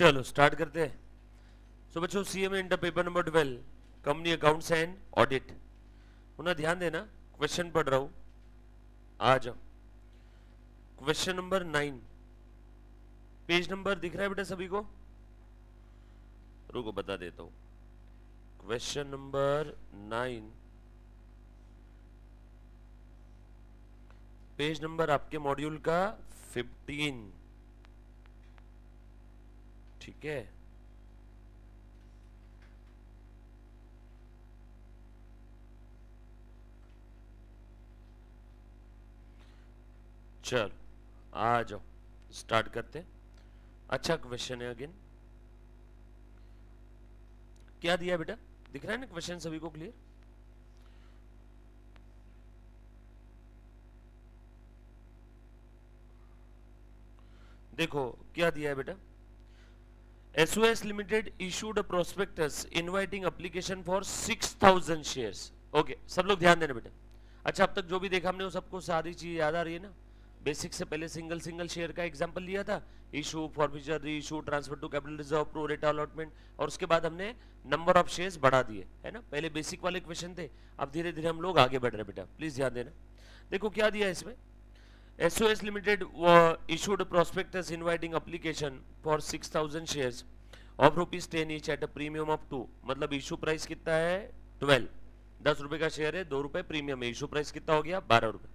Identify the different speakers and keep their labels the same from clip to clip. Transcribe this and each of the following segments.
Speaker 1: चलो स्टार्ट करते हैं। सो बच्चों CMA inter paper number 12 company accounts and audit होना, ध्यान देना क्वेश्चन पढ़ रहा हूं। आ जाओ क्वेश्चन नंबर 9। पेज नंबर दिख रहा है बेटा सभी को? रुको बता देता हूं। क्वेश्चन नंबर 9 पेज नंबर आपके मॉड्यूल का 15। ठीक है, चलो आ जाओ स्टार्ट करते हैं। अच्छा क्वेश्चन है अगेन। क्या दिया बेटा? दिख रहा है ना क्वेश्चन सभी को क्लियर? देखो क्या दिया है बेटा। SOS Limited issued a prospectus inviting application for 6,000 shares. Okay सब लोग ध्यान देना बेटा। अच्छा अब तक जो भी देखा हमने वो सबको सारी चीज याद आ रही है ना? बेसिक से पहले सिंगल सिंगल शेयर का एग्जांपल लिया था, issue, forfeiture, reissue, transfer to capital reserve, pro rata allotment, और उसके बाद हमने नंबर ऑफ शेयर्स बढ़ा दिए है ना। पहले बेसिक वाले क्वेश्चन थे, अब धीरे धीरे हम लोग आगे बढ़ रहे बेटा, प्लीज ध्यान देना। देखो क्या दिया है इसमें। SOS Limited issued a prospectus inviting application for 6,000 shares of rupees 10 each at a premium of 2। मतलब इशू प्राइस कितना है? 12। 10 रुपए का शेयर है, 2 रुपए प्रीमियम है, इशू प्राइस कितना हो गया? 12 रुपए।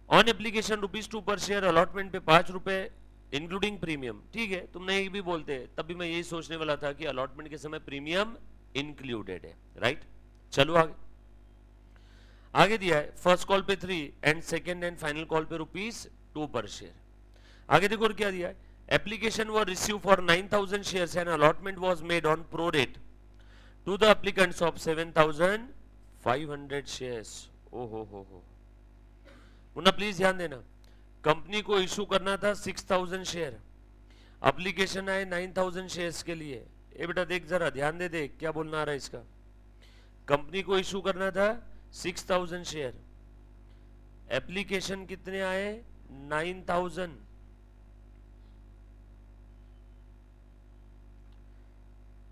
Speaker 1: ऑन एप्लीकेशन ₹2 पर शेयर, अलॉटमेंट पे 5 रुपए इंक्लूडिंग प्रीमियम। ठीक है, तुम नहीं भी बोलते तब भी मैं यही सोचने वाला था कि अलॉटमेंट के समय प्रीमियम इंक्लूडेड है, राइट। चलो आगे। आगे दिया है फर्स्ट कॉल पे 3 and second and final call पे ₹2 पर शेयर। आगे देखो और क्या दिया है। Application was receive for 9,000 shares and allotment was made on pro rate to the applicants of 7,500 shares. ओ हो। मुन्ना प्लीज ध्यान देना, कंपनी को इशू करना था 6,000 शेयर, एप्लीकेशन आए 9,000 शेयर्स के लिए। ये बेटा देख जरा ध्यान दे, देख क्या बोलना आ रहा है इसका। कंपनी को इशू करना था 6,000 शेयर, एप्लीकेशन कितने आए? 9,000।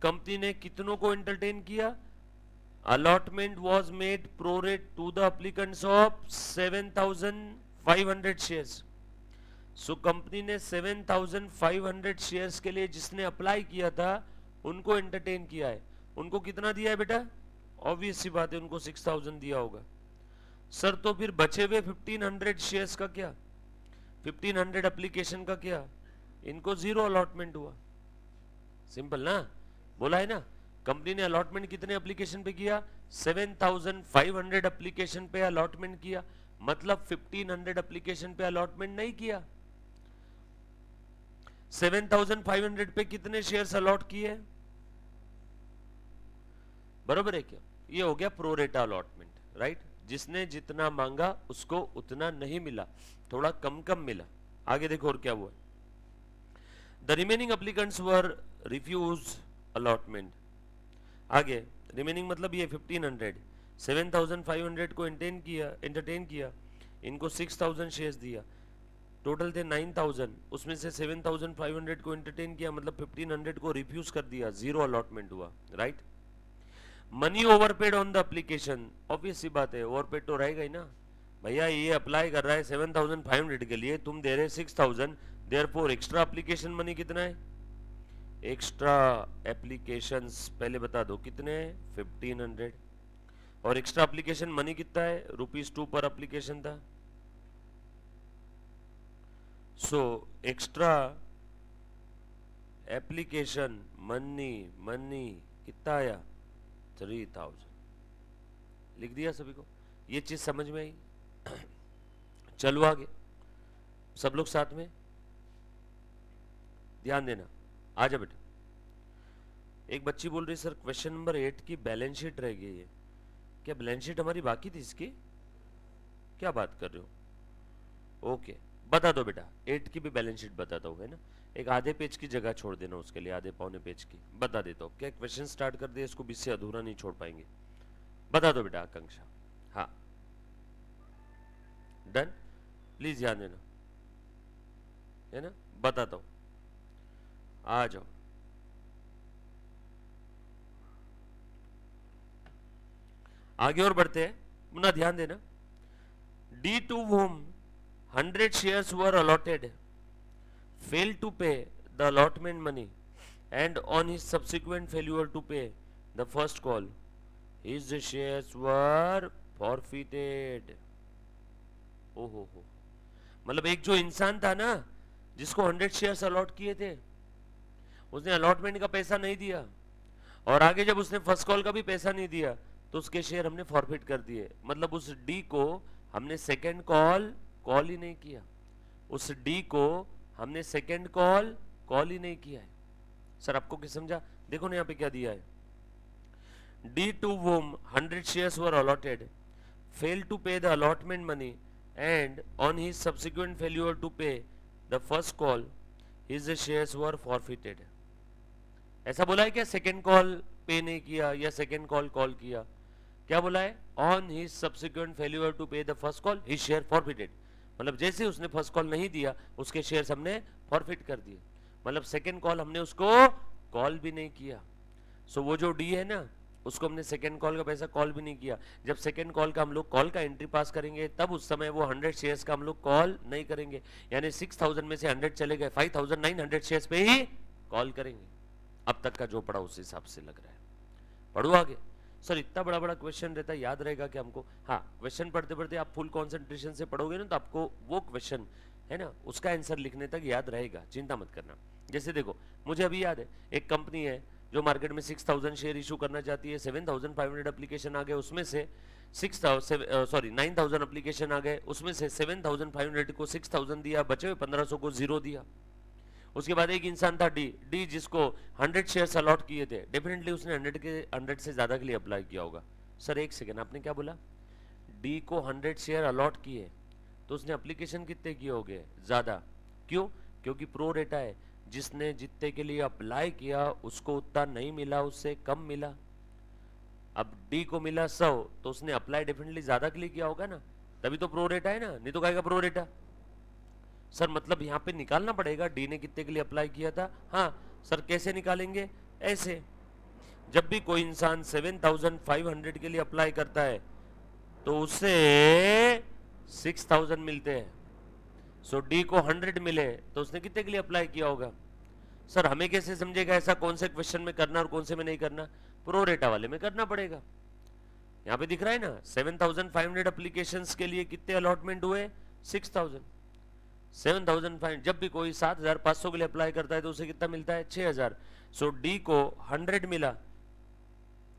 Speaker 1: कंपनी ने कितनों को एंटरटेन किया? Allotment was made prorate to the applicants of 7,500 shares. So company ने 7,500 शेयर्स के लिए जिसने अप्लाई किया था उनको एंटरटेन किया है। उनको कितना दिया है बेटा? ऑब्वियस सी बात है उनको 6,000 दिया होगा। सर तो फिर बचे हुए 1,500 शेयर्स का क्या? 1,500 एप्लीकेशन का क्या? इनको 0 अलॉटमेंट हुआ। सिंपल ना, बोला है ना। कंपनी ने अलॉटमेंट कितने एप्लीकेशन पे किया? 7,500 एप्लीकेशन पे अलॉटमेंट किया, मतलब 1,500 एप्लीकेशन पे अलॉटमेंट नहीं किया। 7,500 पे कितने शेयर्स अलॉट किए? बरोबर है क्या? ये हो गया प्रोरेटा अलॉटमेंट, राइट। जिसने जितना मांगा उसको उतना नहीं मिला, थोड़ा कम कम मिला। आगे देखो और क्या हुआ। The remaining applicants were refuse allotment. आगे रिमेनिंग मतलब ये 1,500, 7,500 को एंटरटेन किया, इनको 6,000 शेयर्स दिया, टोटल थे 9,000, उसमें से 7,500 को एंटरटेन किया, मतलब 1,500 को रिफ्यूज कर दिया, 0 अलॉटमेंट हुआ, right. Money overpaid on the application, obvious सी बात है ओवरपेड तो रहेगा ही ना। भैया ये अप्लाई कर रहा है 7,500 के लिए, तुम दे रहे 6,000, देयरफॉर एक्स्ट्रा एप्लीकेशन मनी कितना है? एक्स्ट्रा एप्लीकेशंस पहले बता दो कितने हैं? 1,500। और एक्स्ट्रा एप्लीकेशन मनी कितना है? ₹2 पर एप्लीकेशन था। सो एक्स्ट्रा एप्लीकेशन मनी कितना आया? 3,000। लिख दिया सभी को, ये चीज समझ में आई? चलो आगे सब लोग साथ में ध्यान देना। आ जा बेटा। एक बच्ची बोल रही सर क्वेश्चन नंबर 8 की बैलेंस शीट रह गई है। क्या बैलेंस शीट हमारी बाकी थी इसकी? क्या बात कर रहे हो? ओके बता दो बेटा, 8 की भी बैलेंस शीट बताता हूँ है ना। एक आधे पेज की जगह छोड़ देना उसके लिए, आधे पौने पेज की बता देता हूँ। क्या क्वेश्चन स्टार्ट कर दे, इसको बीच से अधूरा नहीं छोड़ पाएंगे। बता दो बेटा आकांक्षा। हाँ डन, प्लीज ध्यान देना है ना, बताता हूँ। आ जाओ, आगे और बढ़ते हैं, पुनः ध्यान देना। D to whom 100 shares were allotted failed to pay the allotment money and on his subsequent failure to pay the first call his shares were forfeited। ओहो हो, मतलब एक जो इंसान था ना जिसको 100 शेयर्स अलॉट किए थे, उसने अलॉटमेंट का पैसा नहीं दिया, और आगे जब उसने फर्स्ट कॉल का भी पैसा नहीं दिया तो उसके शेयर हमने फॉरफिट कर दिए। मतलब उस डी को हमने सेकेंड कॉल कॉल ही नहीं किया, उस डी को हमने सेकेंड कॉल कॉल ही नहीं किया है। सर आपको क्या समझा? देखो ना यहाँ पे क्या दिया है, D to whom 100 shares were allotted failed to pay the allotment money and on his subsequent failure to pay the first call his shares were forfeited। ऐसा बोला है क्या सेकेंड कॉल पे नहीं किया या सेकेंड कॉल कॉल किया? क्या बोला है? On his subsequent failure to pay the first call his share forfeited. मतलब जैसे उसने फर्स्ट कॉल नहीं दिया उसके शेयर्स हमने फॉरफिट कर दिए, मतलब सेकेंड कॉल हमने उसको कॉल भी नहीं किया। सो वो जो डी है ना उसको हमने सेकेंड कॉल का पैसा कॉल भी नहीं किया। जब सेकेंड कॉल का हम लोग कॉल का एंट्री पास करेंगे तब उस समय वो 100 शेयर्स का हम लोग कॉल नहीं करेंगे, यानी 6000 में से 100 चले गए, 5900 शेयर्स पे ही कॉल करेंगे। अब तक का जो पढ़ा उस हिसाब से लग रहा है, पढ़ो आगे। सर इतना बड़ा बड़ा क्वेश्चन रहता है, याद रहेगा कि हमको? हाँ, क्वेश्चन पढ़ते पढ़ते आप फुल कंसंट्रेशन से पढ़ोगे ना तो आपको वो क्वेश्चन है ना उसका आंसर लिखने तक याद रहेगा, चिंता मत करना। जैसे देखो मुझे अभी याद है एक कंपनी है जो मार्केट में 6000 शेयर इशू करना चाहती है, 7500 एप्लीकेशन आ गए, उसमें से 9000 एप्लीकेशन आ गए, उसमें से 7500 को 6000 दिया, बचे हुए 1500 को जीरो दिया। उसके बाद एक इंसान था डी जिसको 100 शेयर्स अलॉट किए थे, डेफिनेटली उसने 100 से ज्यादा के लिए अप्लाई किया होगा। सर एक सेकेंड, आपने क्या बोला? डी को 100 शेयर अलॉट किए तो उसने एप्लीकेशन कितने किए होंगे? ज्यादा। क्यों? क्योंकि प्रो रेटा है, जिसने जितने के लिए अप्लाई किया उसको उतना नहीं मिला, उससे कम मिला। अब डी को मिला 100 तो उसने अप्लाई डेफिनेटली ज्यादा के लिए किया होगा ना, तभी तो प्रो रेटा है ना, नहीं तो कहेगा प्रो रेटा। सर मतलब यहाँ पे निकालना पड़ेगा डी ने कितने के लिए अप्लाई किया था। हाँ सर कैसे निकालेंगे? ऐसे, जब भी कोई इंसान 7500 के लिए अप्लाई करता है तो उससे 6000 मिलते हैं। सो डी को 100 मिले तो उसने कितने के लिए अप्लाई किया होगा? सर हमें कैसे समझेगा ऐसा कौन से क्वेश्चन में करना और कौन से में नहीं करना? प्रो रेटा वाले में करना पड़ेगा। यहाँ पे दिख रहा है ना 7500 एप्लीकेशंस के लिए कितने अलॉटमेंट हुए? 6000। 7500, जब भी कोई 7500 के लिए अप्लाई करता है तो उसे कितना मिलता है? 6000। सो डी को 100 मिला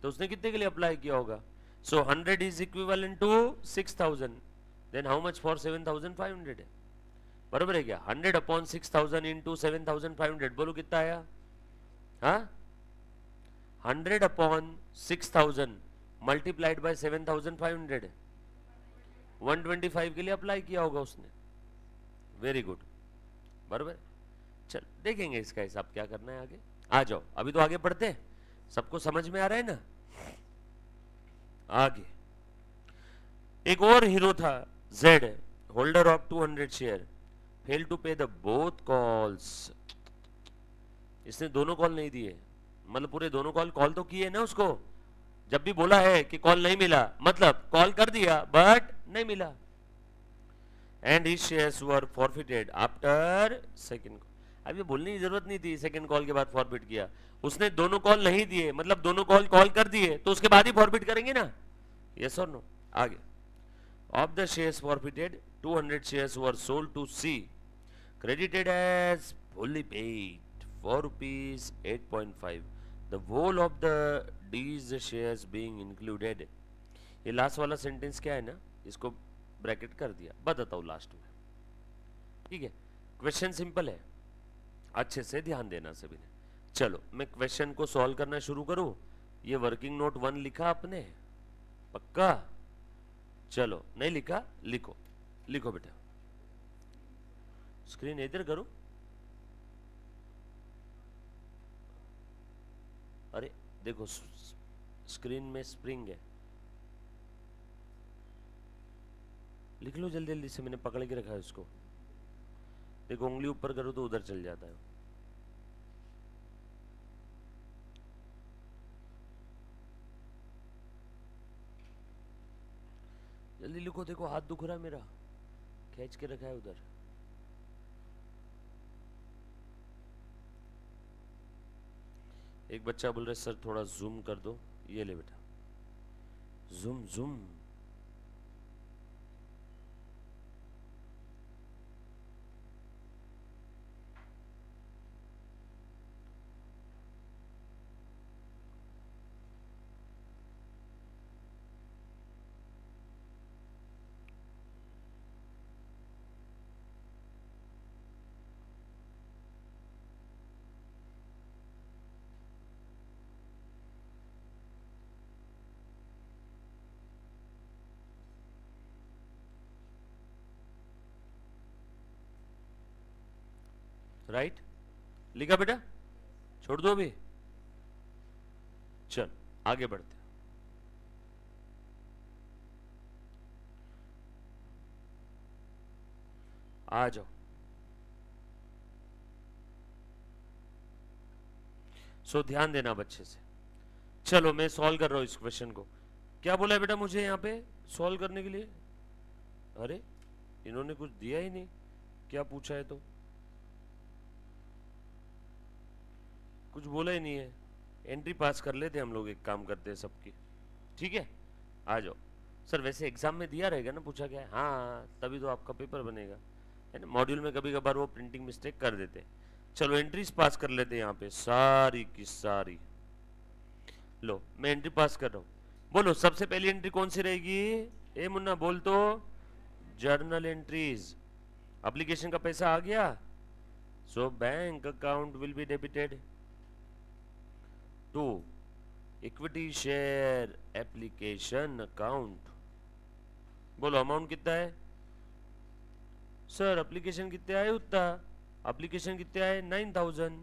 Speaker 1: तो उसने कितने के लिए अप्लाई किया होगा? So 100 is equivalent to 6000, then how much for 7500? बराबर है क्या? 100 अपॉन 6000 इंटू 7500, बोलो कितना आया? हाँ, 100 अपॉन 6000 मल्टीप्लाइड बाय 7500, 125 के लिए अप्लाई किया होगा उसने। वेरी गुड, बराबर। चल देखेंगे इसका हिसाब क्या करना है आगे। आ जाओ, अभी तो आगे बढ़ते हैं, सबको समझ में आ रहा है ना? आगे एक और हीरो था Z, holder of 200 share, fail to pay the both calls. इसने दोनों कॉल नहीं दिए, मतलब पूरे दोनों कॉल तो किए ना उसको। जब भी बोला है कि कॉल नहीं मिला मतलब कॉल कर दिया बट नहीं मिला। And his shares were forfeited after second. अब ये बोलने की जरूरत नहीं थी सेकंड कॉल के बाद फॉरफिट किया, उसने दोनों कॉल नहीं दिए मतलब दोनों कॉल कर दिए तो उसके बाद ही फॉरफिट करेंगे ना, यस और नो। आगे, of the shares forfeited 200 shares were sold to C, credited as fully paid for rupees 8.5, the whole of the D's shares being included। ये लास्ट वाला सेंटेंस क्या है ना, इसको ब्रैकेट कर दिया, बताता हूँ लास्ट में, ठीक है। क्वेश्चन सिंपल है, अच्छे से ध्यान देना सभी ने। चलो मैं क्वेश्चन को सॉल्व करना शुरू करूँ। ये वर्किंग नोट 1 लिखा आपने? पक्का? चलो नहीं लिखा लिखो, लिखो बेटा, स्क्रीन इधर करो। अरे देखो स्क्रीन में स्प्रिंग है, लिख लो जल्दी जल्दी से, मैंने पकड़ के रखा है उसको। देखो उंगली ऊपर करो तो उधर चल जाता है। जल्दी लिखो, देखो हाथ दुख रहा है मेरा, खींच के रखा है उधर। एक बच्चा बोल रहा है सर थोड़ा जूम कर दो, ये ले बेटा, जूम जूम। राइट, लिखा बेटा, छोड़ दो अभी, चल आगे बढ़ते। आ जाओ, सो ध्यान देना बच्चे से। चलो मैं सॉल्व कर रहा हूं इस क्वेश्चन को। क्या बोला है बेटा मुझे यहाँ पे सॉल्व करने के लिए? अरे इन्होंने कुछ दिया ही नहीं, क्या पूछा है तो कुछ बोला ही नहीं है। एंट्री पास कर लेते हम लोग, एक काम करते हैं सबकी, ठीक है? आ जाओ सर, वैसे एग्जाम में दिया रहेगा ना, पूछा गया है, हाँ तभी तो आपका पेपर बनेगा, है ना? मॉड्यूल में कभी कभार वो प्रिंटिंग मिस्टेक कर देते। चलो एंट्रीज पास कर लेते हैं यहाँ पे सारी की सारी। लो मैं एंट्री पास कर रहा हूँ, बोलो सबसे पहली एंट्री कौन सी रहेगी? ए मुन्ना बोल तो, जर्नल एंट्रीज। एप्लीकेशन का पैसा आ गया, so bank account will be debited to equity share application account. बोलो अमाउंट कितना है? सर एप्लीकेशन कितने आए उतना, एप्लीकेशन कितने आए 9000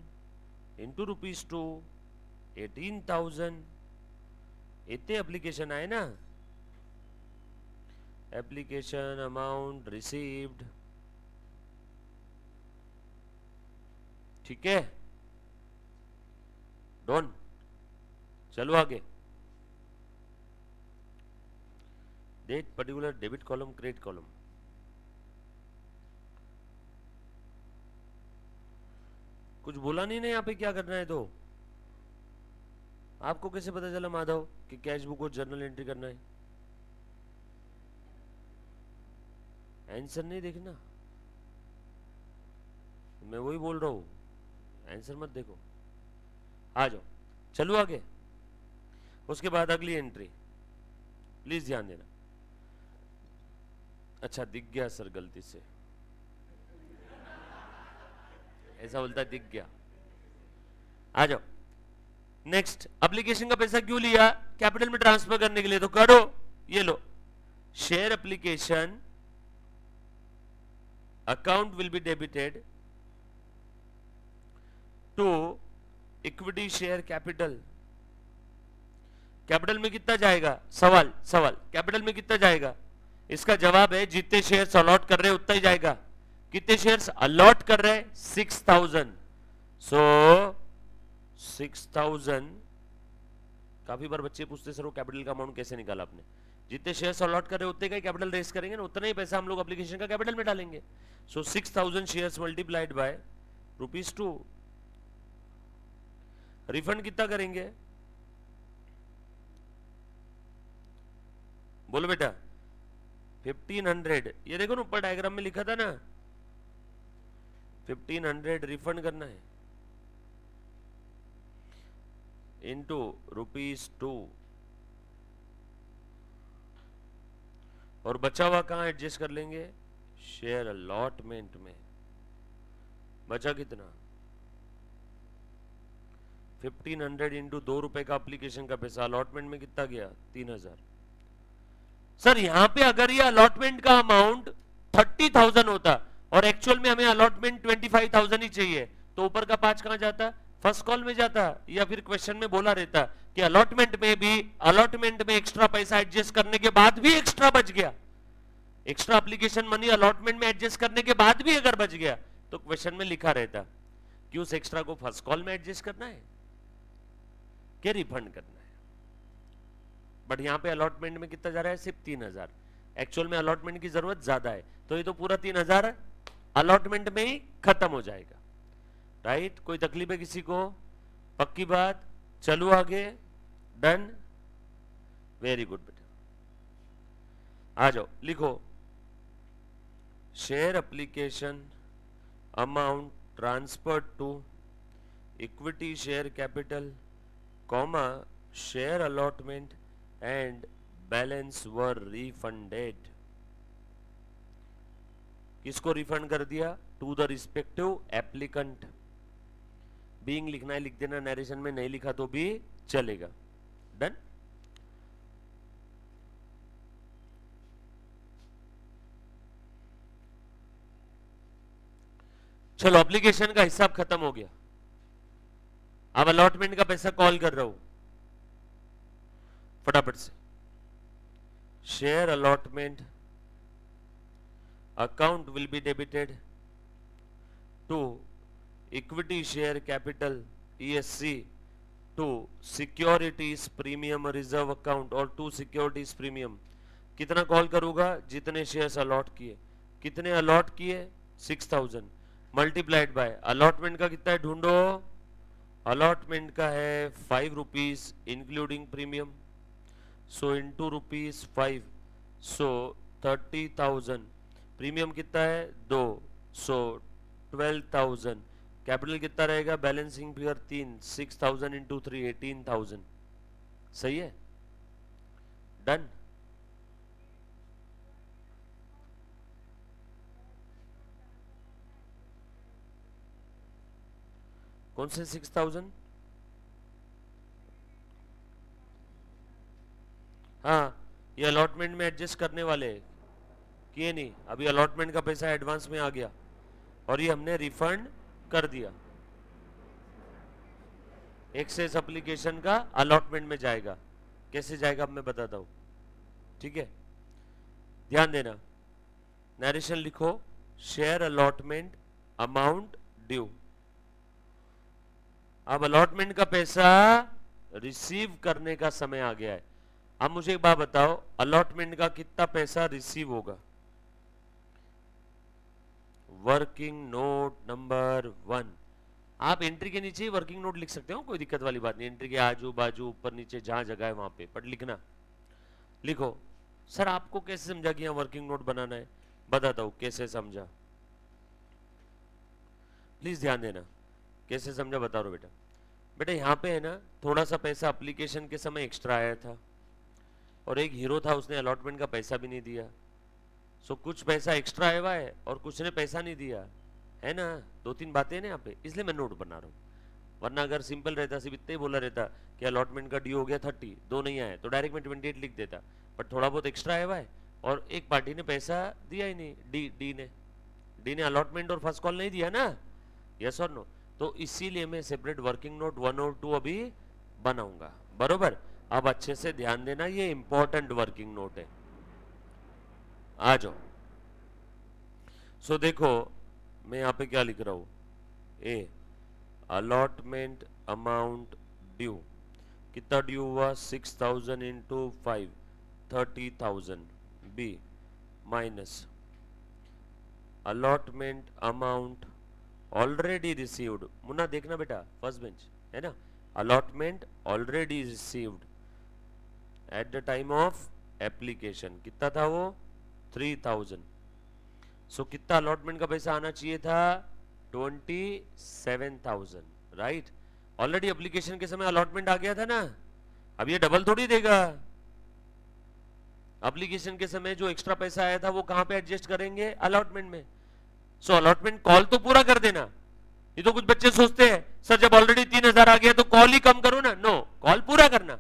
Speaker 1: इंटू ₹2 18,000, इतने एप्लीकेशन आए ना। एप्लीकेशन अमाउंट रिसीव्ड, ठीक है, डन। चलो आगे, date particular debit column credit column. कुछ बोला नहीं ना यहाँ पे क्या करना है, तो आपको कैसे पता चला माधव कि कैश बुक और जर्नल एंट्री करना है? आंसर नहीं देखना, मैं वही बोल रहा हूं, आंसर मत देखो। आ जाओ चलो आगे। उसके बाद अगली एंट्री, प्लीज ध्यान देना। अच्छा दिख गया सर गलती से, ऐसा बोलता है दिख गया। आ जाओ नेक्स्ट, एप्लीकेशन का पैसा क्यों लिया? कैपिटल में ट्रांसफर करने के लिए, तो करो, ये लो, share application account will be debited to equity share capital. Capital में कितना जाएगा? सवाल कैपिटल में कितना जाएगा? इसका जवाब है जितने शेयर्स अलॉट कर रहे हैं उतना ही जाएगा। कितने शेयर्स अलॉट कर रहे हैं? 6000। सो 6000, काफी बार बच्चे पूछते सर वो कैपिटल का अमाउंट कैसे निकाला आपने? जितने शेयर्स अलॉट कर रहे हैं उतने का ही कैपिटल रेस करेंगे ना, उतना ही पैसा हम लोग एप्लीकेशन का कैपिटल में डालेंगे। सो 6000 शेयर्स मल्टीप्लाइड बाय ₹2। रिफंड कितना करेंगे? बोलो बेटा 1500। ये देखो ना ऊपर डायग्राम में लिखा था ना, 1500 रिफंड करना है इंटू ₹2। और बचा हुआ कहां एडजस्ट कर लेंगे? शेयर अलॉटमेंट में। बचा कितना? 1500 इंटू ₹2 का एप्लीकेशन का पैसा, अलॉटमेंट में कितना गया? 3000। सर यहां पे अगर ये अलॉटमेंट का अमाउंट 30,000 होता और एक्चुअल में हमें अलॉटमेंट 25,000 ही चाहिए, तो ऊपर का 5 कहां जाता? फर्स्ट कॉल में जाता, या फिर क्वेश्चन में बोला रहता कि अलॉटमेंट में एक्स्ट्रा पैसा एडजस्ट करने के बाद भी एक्स्ट्रा बच गया, एक्स्ट्रा एप्लीकेशन मनी अलॉटमेंट में एडजस्ट करने के बाद भी अगर बच गया तो क्वेश्चन में लिखा रहता कि उस एक्स्ट्रा को फर्स्ट कॉल में एडजस्ट करना है क्या रिफंड करना है। बट यहां पे अलॉटमेंट में कितना जा रहा है? सिर्फ 3000। एक्चुअल में अलॉटमेंट की जरूरत ज्यादा है, तो ये तो पूरा 3000 अलॉटमेंट में ही खत्म हो जाएगा। राइट, कोई तकलीफ है किसी को? पक्की बात, चलो आगे। डन, वेरी गुड बेटा। आ जाओ, लिखो share application amount transferred to equity share capital comma share allotment and balance were refunded. किसको रिफंड कर दिया? To the respective applicant. Being लिखना है लिख देना, नरेशन में नहीं लिखा तो भी चलेगा। डन। चलो, एप्लीकेशन का हिसाब खत्म हो गया। अब अलॉटमेंट का पैसा कॉल कर रहा हूं फटाफट से। Share allotment account will be debited to equity share capital ESC to securities premium reserve account और टू सिक्योरिटीज प्रीमियम। कितना कॉल करूंगा? जितने शेयर्स अलॉट किए। कितने अलॉट किए? 6000 मल्टीप्लाइड बाय अलॉटमेंट का कितना है ढूंढो। अलॉटमेंट का है 5 rupees including premium, so into ₹5, सो 30,000। प्रीमियम कितना है? 2, सो 12,000। कैपिटल कितना रहेगा? Balancing figure 3, 6000 into 3 18,000। सही है? डन। कौन से 6000? हाँ, ये अलॉटमेंट में एडजस्ट करने वाले किए नहीं। अभी अलॉटमेंट का पैसा एडवांस में आ गया और ये हमने रिफंड कर दिया। एक्सेस एप्लीकेशन का अलॉटमेंट में जाएगा। कैसे जाएगा अब मैं बताता हूं, ठीक है? ध्यान देना, नरेशन लिखो। Share allotment amount due. अब अलॉटमेंट का पैसा रिसीव करने का समय आ गया है। अब मुझे एक बात बताओ, अलॉटमेंट का कितना पैसा रिसीव होगा? Working note number 1। आप एंट्री के नीचे ही वर्किंग नोट लिख सकते हो, कोई दिक्कत वाली बात नहीं। एंट्री के आजू बाजू ऊपर नीचे जहां जगह है वहां पे, बट लिखना। लिखो। सर आपको कैसे समझा कि यहां वर्किंग नोट बनाना है? बताता हूं कैसे समझा, प्लीज ध्यान देना। कैसे समझा बता रहा हूं बेटा। बेटा यहाँ पे है ना, थोड़ा सा पैसा एप्लीकेशन के समय एक्स्ट्रा आया था और एक हीरो था, उसने अलॉटमेंट का पैसा भी नहीं दिया। सो कुछ पैसा एक्स्ट्रा आया हुआ है और कुछ ने पैसा नहीं दिया है ना। 2-3 बातें ना यहाँ पे, इसलिए मैं नोट बना रहा हूँ। वरना अगर सिंपल रहता, सिर्फ इतना ही बोला रहता कि अलॉटमेंट का ड्यू हो गया 30, 2 नहीं आए तो डायरेक्ट मैं 28 लिख देता। बट थोड़ा बहुत एक्स्ट्रा आया हुआ है और एक पार्टी ने पैसा दिया ही नहीं, डी ने अलॉटमेंट और फर्स्ट कॉल नहीं दिया ना, यस और नो। तो इसीलिए मैं सेपरेट वर्किंग नोट 1 और 2 अभी बनाऊंगा, बरोबर। अब अच्छे से ध्यान देना, ये इंपॉर्टेंट वर्किंग नोट है। आ जाओ। सो देखो मैं यहाँ पे क्या लिख रहा हूं। A, allotment amount due. कितना ड्यू हुआ? 6000 into 5, 30,000। B minus allotment amount already received. Munna देखना बेटा, फर्स्ट बेंच है ना। Allotment already received at the time of application. कितना था वो? 3000। सो कितना अलॉटमेंट का पैसा आना चाहिए था? 27,000, राइट। ऑलरेडी एप्लीकेशन के समय अलॉटमेंट आ गया था ना, अब ये डबल थोड़ी देगा। एप्लीकेशन के समय जो एक्स्ट्रा पैसा आया था वो कहां पे एडजस्ट करेंगे? अलॉटमेंट में। सो अलॉटमेंट कॉल तो पूरा कर देना। ये तो कुछ बच्चे सोचते हैं सर जब ऑलरेडी 3000 आ गया तो कॉल ही कम करो ना। नो, कॉल पूरा करना।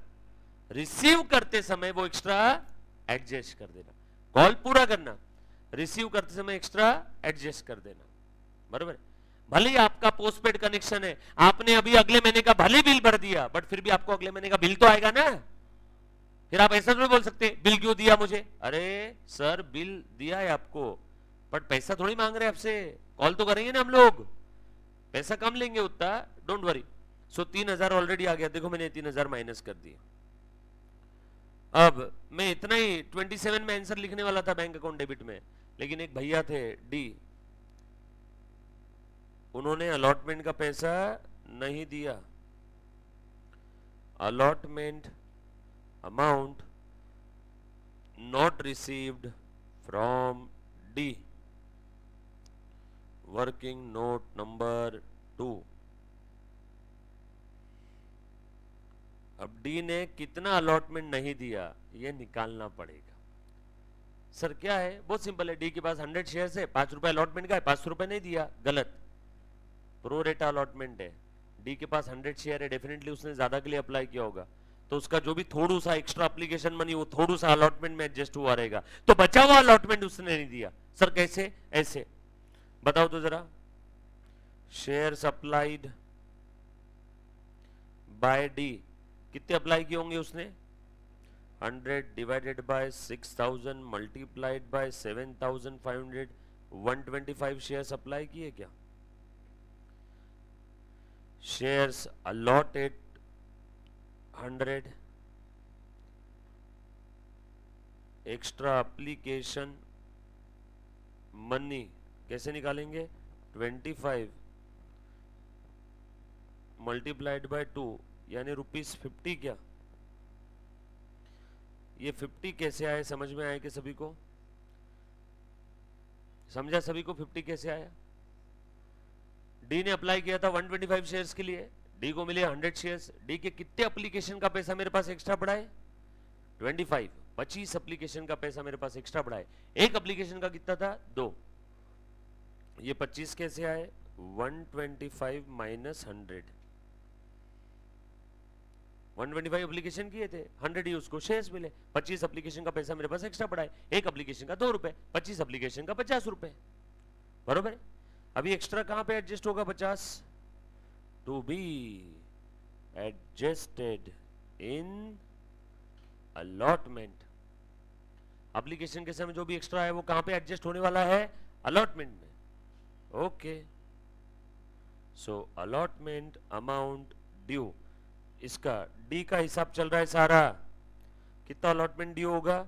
Speaker 1: रिसीव करते समय वो एक्स्ट्रा एडजस्ट कर देना। कॉल पूरा करना, रिसीव करते समय एक्स्ट्रा एडजस्ट कर देना, बराबर। भले ही आपका पोस्टपेड कनेक्शन है, आपने अभी अगले महीने का भले बिल भर दिया, बट फिर भी आपको अगले महीने का बिल तो आएगा ना। फिर आप ऐसा नहीं बोल सकते बिल क्यों दिया मुझे। अरे सर बिल दिया है आपको, बट पैसा थोड़ी मांग रहे आपसे। कॉल तो करेंगे ना हम लोग, पैसा कम लेंगे उतना, डोंट वरी। सो 3000 ऑलरेडी आ गया। देखो मैंने 3000 माइनस कर दिया। अब मैं इतना ही 27 में आंसर लिखने वाला था बैंक अकाउंट डेबिट में, लेकिन एक भैया थे डी, उन्होंने अलॉटमेंट का पैसा नहीं दिया। Allotment amount not received from D, working note number 2। अब डी ने कितना अलॉटमेंट नहीं दिया ये निकालना पड़ेगा। सर क्या है, बहुत सिंपल है, डी के पास 100 शेयर है, 5 रुपए अलॉटमेंट का है, 500 रुपए नहीं दिया, गलत, प्रो रेटा अलॉटमेंट है। डी के पास 100 शेयर है, डेफिनेटली उसने ज्यादा के लिए अप्लाई किया होगा, तो उसका जो भी थोड़ा सा एक्स्ट्रा एप्लीकेशन मनी वो थोड़ा सा अलॉटमेंट में एडजस्ट हुआ रहेगा, तो बचा हुआ अलॉटमेंट उसने नहीं दिया। सर कैसे, ऐसे बताओ तो जरा, शेयर अप्लाइड बाय डी, कितने अप्लाई किए होंगे उसने, 100 divided by 6000 multiplied by 7500, 125 shares apply किए क्या? Shares allotted 100, extra application money कैसे निकालेंगे, 25 मल्टीप्लाइड बाय 2 यानी ₹50। क्या ये 50 कैसे आए, समझ में आए कि सभी को समझा, सभी को 50 कैसे आया? डी ने अप्लाई किया था 125 शेयर्स के लिए, डी को मिले 100 शेयर्स, डी के कितने एप्लीकेशन का पैसा मेरे पास एक्स्ट्रा पड़ा है, 25, 25 एप्लीकेशन का पैसा मेरे पास एक्स्ट्रा पड़ा है। एक एप्लीकेशन का कितना था, 2, ये 25 कैसे आए, 125 माइनस 100, 125 एप्लीकेशन किए थे, 100 ही उसको शेयर्स मिले, 25 एप्लीकेशन का पैसा मेरे पास एक्स्ट्रा पड़ा है, एक एप्लीकेशन का 2 रुपए, 25 एप्लीकेशन का 50 रुपए, बरोबर है। अभी एक्स्ट्रा कहां पे एडजस्ट होगा, 50 to be adjusted in allotment. Application के समय जो भी एक्स्ट्रा है वो कहां पे एडजस्ट होने वाला है, अलॉटमेंट में। ओके, सो अलॉटमेंट अमाउंट ड्यू, इसका डी का हिसाब चल रहा है सारा, कितना अलॉटमेंट ड्यू होगा,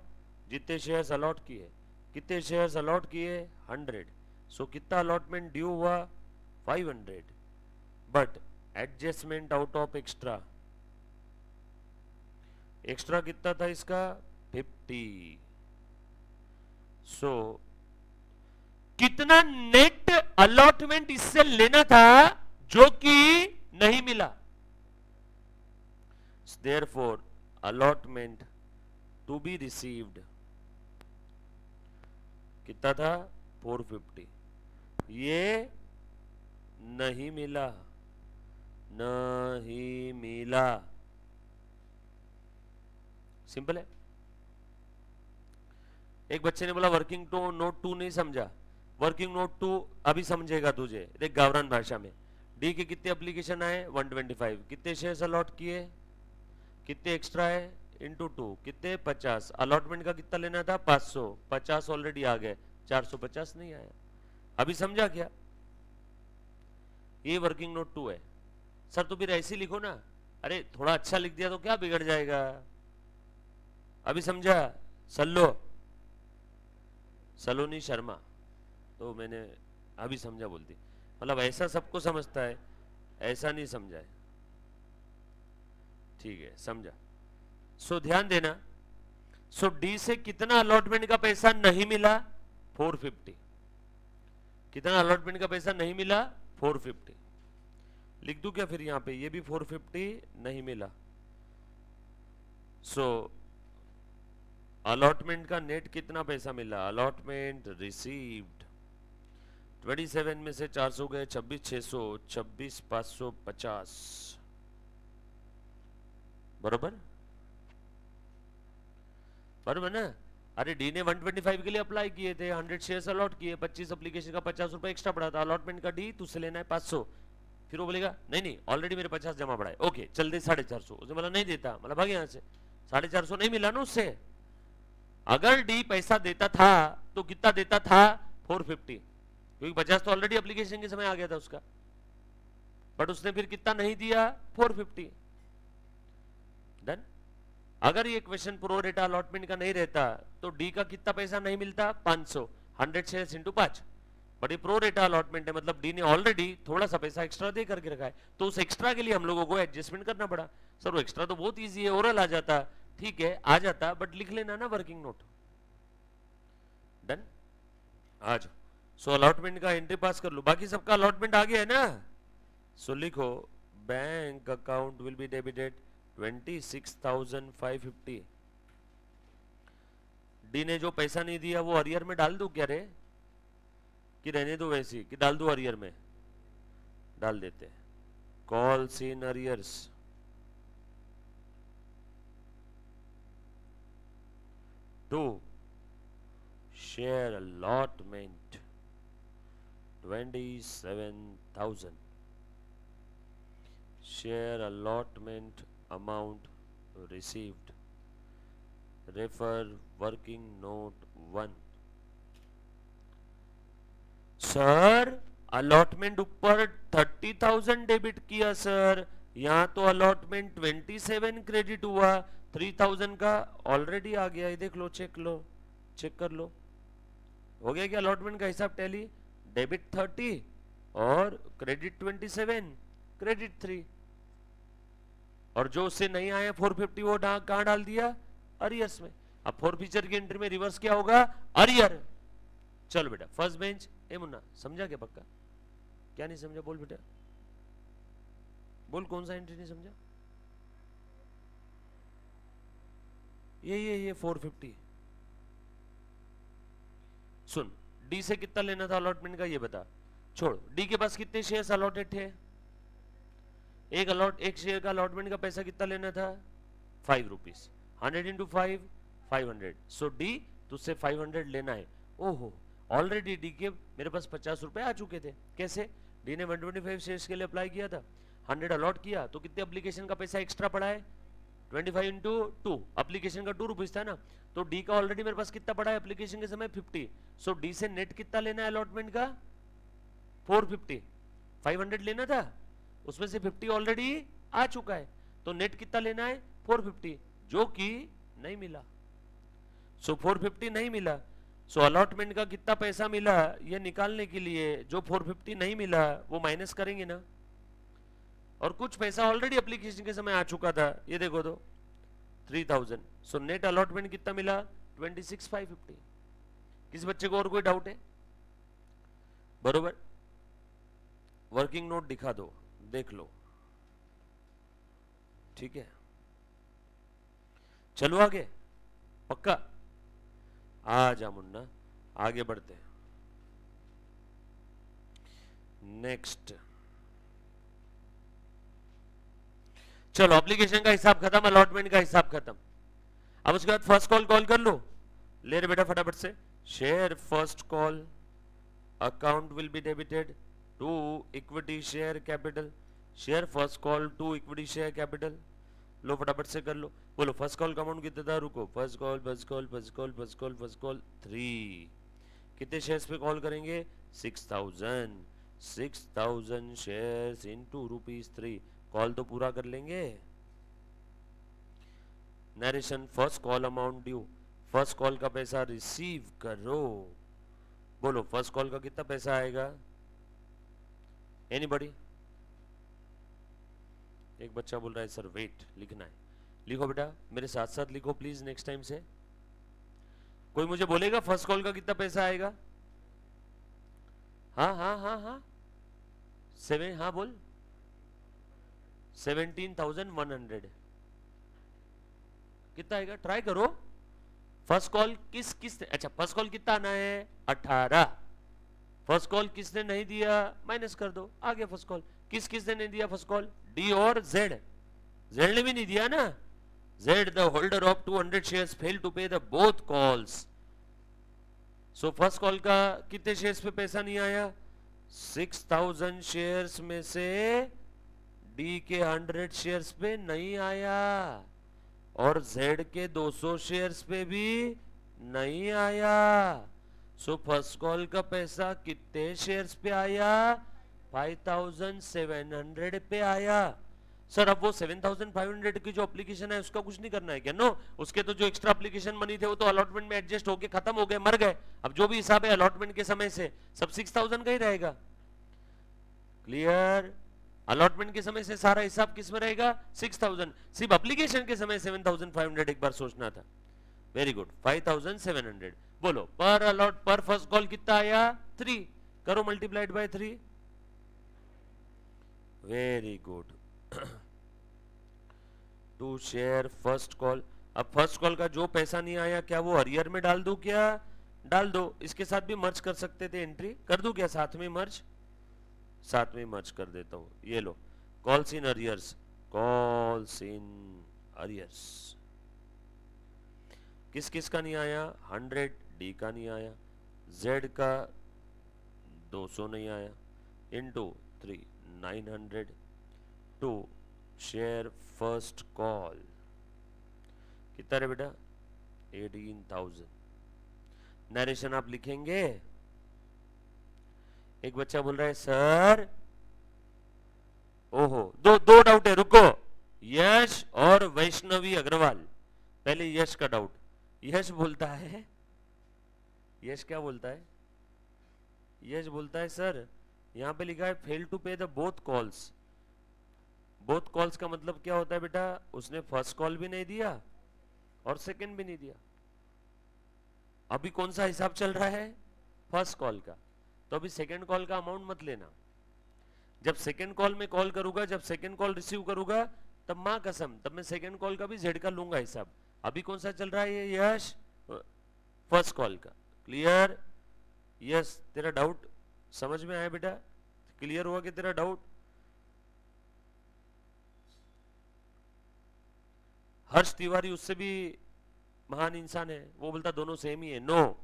Speaker 1: जितने शेयर्स अलॉट किए, कितने शेयर्स अलॉट किए, 100, सो कितना अलॉटमेंट ड्यू हुआ, 500, but adjustment out of extra, extra कितना था इसका, 50, सो कितना नेट अलॉटमेंट इससे लेना था जो कि नहीं मिला, therefore allotment to be received कितना था, 450, ये नहीं मिला, नहीं मिला, सिंपल है। एक बच्चे ने बोला वर्किंग नोट 2 नहीं समझा, वर्किंग नोट 2 अभी समझेगा तुझे, देख गावरान भाषा में, डी के कितने एप्लीकेशन आए, 125, कितने शेयर्स अलॉट किए, कितने एक्स्ट्रा है, इंटू 2, कितने 50, अलॉटमेंट का कितना लेना था, 500, 50 ऑलरेडी आ गए, 450 नहीं आया। अभी समझा क्या, ये वर्किंग नोट 2 है। सर तो फिर ऐसे लिखो ना, अरे थोड़ा अच्छा लिख दिया तो क्या बिगड़ जाएगा, अभी समझा, सलोनी शर्मा, तो मैंने अभी समझा बोलती, मतलब ऐसा सबको समझता है, ऐसा नहीं समझा है, ठीक है समझा। सो ध्यान देना, सो डी से कितना अलॉटमेंट का पैसा नहीं मिला, 450, कितना अलॉटमेंट का पैसा नहीं मिला, 450, लिख दूं क्या फिर यहां पे, ये भी 450 नहीं मिला, सो अलॉटमेंट का नेट कितना पैसा मिला, अलॉटमेंट रिसीव्ड, 27 में से 400 गए, 26,600, 26,550, बरोबर बरोबर ना। अरे डी ने 125 के लिए अप्लाई किए थे, 100 शेयर्स अलॉट किए, 25 एप्लीकेशन का 50 रुपए एक्स्ट्रा पड़ा था, अलॉटमेंट का डी तुझसे लेना है 500, फिर वो बोलेगा नहीं ऑलरेडी मेरे 50 जमा पड़ा है, ओके चल दे 450, उसने बोला नहीं देता, मतलब भाग यहां से, 450 नहीं मिला ना उससे। अगर डी पैसा देता था तो कितना देता था, 450, क्योंकि 50 तो ऑलरेडी एप्लीकेशन के समय आ गया था उसका, बट उसने फिर कितना नहीं दिया, 450, डन। अगर ये क्वेश्चन प्रो रेटा अलॉटमेंट का नहीं रहता तो डी का कितना पैसा नहीं मिलता, 500, 100 शेयर्स इंटू 5। बट ये प्रो रेटा अलॉटमेंट है, मतलब डी ने ऑलरेडी थोड़ा सा पैसा एक्स्ट्रा दे करके रखा है, तो उस एक्स्ट्रा के लिए हम लोगों को एडजस्टमेंट करना पड़ा। सर वो एक्स्ट्रा तो बहुत इजी है, ओरल आ जाता, ठीक है आ जाता, बट लिख लेना ना वर्किंग नोट। डन, आज सो अलॉटमेंट का एंट्री पास कर लो, बाकी सबका अलॉटमेंट आ गया है ना। सो लिखो bank account will be debited 26,550। D ने जो पैसा नहीं दिया वो अरियर में डाल दो क्या रे, कि रहने दो वैसी, कि डाल दो अरियर में, डाल देते हैं। Calls in arrears, to share allotment 27,000, share allotment amount received, refer working note 1। Sir allotment ऊपर 30,000 डेबिट किया सर, यहां तो अलॉटमेंट 27 क्रेडिट हुआ, 3,000 का ऑलरेडी आ गया, ये देख लो, चेक कर लो, हो गया क्या अलॉटमेंट का हिसाब टैली, डेबिट 30 और क्रेडिट 27, क्रेडिट 3, और जो उससे नहीं आया 450 वो कहां डाल दिया, अरियर्स में। अब फोर फीचर की एंट्री में रिवर्स क्या होगा, अरियर। चलो बेटा फर्स्ट बेंच, ए मुन्ना समझा क्या पक्का, क्या नहीं समझा बोल बेटा, बोल कौन सा एंट्री नहीं समझा, ये 450। सुन, डी से कितना लेना था अलॉटमेंट का ये बता, छोड़, डी के पास कितने शेयर्स अलॉटेड थे, एक शेयर का अलॉटमेंट का पैसा कितना लेना था, 5 रुपीज, 100 इंटू 5, 500। सो डी तुझसे 500 लेना है। ओहो, ऑलरेडी डी के मेरे पास 50 रुपए आ चुके थे। कैसे, डी ने 125 शेयर्स के लिए अप्लाई किया था, 100 अलॉट किया, तो कितने एप्लीकेशन का पैसा एक्स्ट्रा पड़ा है, 25 इंटू 2, एप्लीकेशन का 2 रुपीज था ना, तो डी का ऑलरेडी मेरे पास कितना पड़ा है एप्लीकेशन के समय 50। सो डी से नेट कितना लेना है अलॉटमेंट का, 450, 500 लेना था, उसमें से 50 ऑलरेडी आ चुका है, तो नेट कितना लेना है 450, जो कि नहीं मिला। सो 450 नहीं मिला, सो अलॉटमेंट का कितना पैसा मिला ये निकालने के लिए जो 450 नहीं मिला वो माइनस करेंगे ना, और कुछ पैसा ऑलरेडी एप्लीकेशन के समय आ चुका था, ये देखो तो 3000। सो नेट अलॉटमेंट कितना मिला, 26,550। किस बच्चे को और कोई डाउट है, बरोबर, वर्किंग नोट दिखा दो, देख लो, ठीक है। चलो आगे, पक्का आ जा मुन्ना, आगे बढ़ते हैं। नेक्स्ट, चलो एप्लीकेशन का हिसाब खत्म, अलॉटमेंट का हिसाब खत्म। अब उसके बाद फर्स्ट कॉल कर लो, ले रे बेटा फटाफट से, share first call account will be debited to equity share capital, share first call to equity share capital, लो फटाफट से कर लो। बोलो फर्स्ट कॉल का अमाउंट कितना था, रुको, फर्स्ट कॉल 3, कितने शेयर्स पे कॉल करेंगे, 6,000 शेयर्स इनटू ₹3, कॉल तो पूरा कर लेंगे। Narration, first call amount due, first call का पैसा रिसीव करो। बोलो फर्स्ट कॉल का कितना पैसा आएगा, एनीबॉडी, एक बच्चा बोल रहा है सर वेट, लिखना है, लिखो बेटा मेरे साथ साथ लिखो प्लीज नेक्स्ट टाइम से। कोई मुझे बोलेगा फर्स्ट कॉल का कितना पैसा आएगा, हाँ 7, हाँ बोल, 17,100 कितना आएगा, ट्राई करो। फर्स्ट कॉल किसने, अच्छा फर्स्ट कॉल कितना आना है 18, फर्स्ट कॉल किसने नहीं दिया माइनस कर दो, आ गया फर्स्ट कॉल। किसने नहीं दिया फर्स्ट कॉल, डी और जेड ने भी नहीं दिया ना, Z the holder of 200 shares fail to pay the both calls. So first call का कितने शेयर्स पे पैसा नहीं आया, 6,000 शेयर्स में से डी के 100 शेयर्स पे नहीं आया, और जेड के 200 शेयर्स पे भी नहीं आया। सो फर्स्ट कॉल का पैसा कितने शेयर्स पे आया, 5,700 पे आया। सर अब वो 7,500 की जो एप्लीकेशन है उसका कुछ नहीं करना है क्या? नो, उसके तो जो एक्स्ट्रा एप्लीकेशन मनी थे वो तो अलॉटमेंट में एडजस्ट होके खत्म हो गए, मर गए। अब जो भी हिसाब है अलॉटमेंट के समय से सब 6,000 का ही रहेगा। क्लियर? अलॉटमेंट के समय से सारा हिसाब किस में रहेगा? 6,000। सिर्फ एप्लीकेशन के समय 7,500 एक बार सोचना था। Very good, 5,700। बोलो पर अलॉट पर फर्स्ट कॉल कितना आया? 3। करो multiplied by 3। Very good. To share first call. अब फर्स्ट कॉल का जो पैसा नहीं आया क्या वो अरियर में डाल दूं क्या? डाल दो। इसके साथ भी मर्ज कर सकते थे, एंट्री कर दूं क्या साथ में मर्ज? साथ में मर्ज कर देता हूं। ये लो, calls in arrears, calls in arrears. किस किस का नहीं आया? 100 डी का नहीं आया, जेड का 200 नहीं आया, into 3 900 to share first call कितना रे बेटा? 18,000। नरेशन आप लिखेंगे? एक बच्चा बोल रहा है सर, ओहो, दो डाउट है, रुको। यश और वैष्णवी अग्रवाल। पहले यश का डाउट। यश बोलता है, यश क्या बोलता है? यश बोलता है सर यहां पे लिखा है fail to pay the both calls. Both calls का मतलब क्या होता है बेटा? उसने फर्स्ट कॉल भी नहीं दिया और सेकंड भी नहीं दिया। अभी कौन सा हिसाब चल रहा है? फर्स्ट कॉल का। तो अभी सेकंड कॉल का अमाउंट मत लेना। जब सेकंड कॉल में कॉल करूंगा, जब सेकंड कॉल रिसीव करूंगा, तब मां कसम तब मैं सेकंड कॉल का भी जेड का लूंगा हिसाब। अभी कौन सा चल रहा है ये यश? फर्स्ट कॉल का। क्लियर? यस, तेरा डाउट समझ में आया बेटा? क्लियर हुआ कि तेरा डाउट? हर्ष तिवारी उससे भी महान इंसान है, वो बोलता दोनों सेम ही है। नो,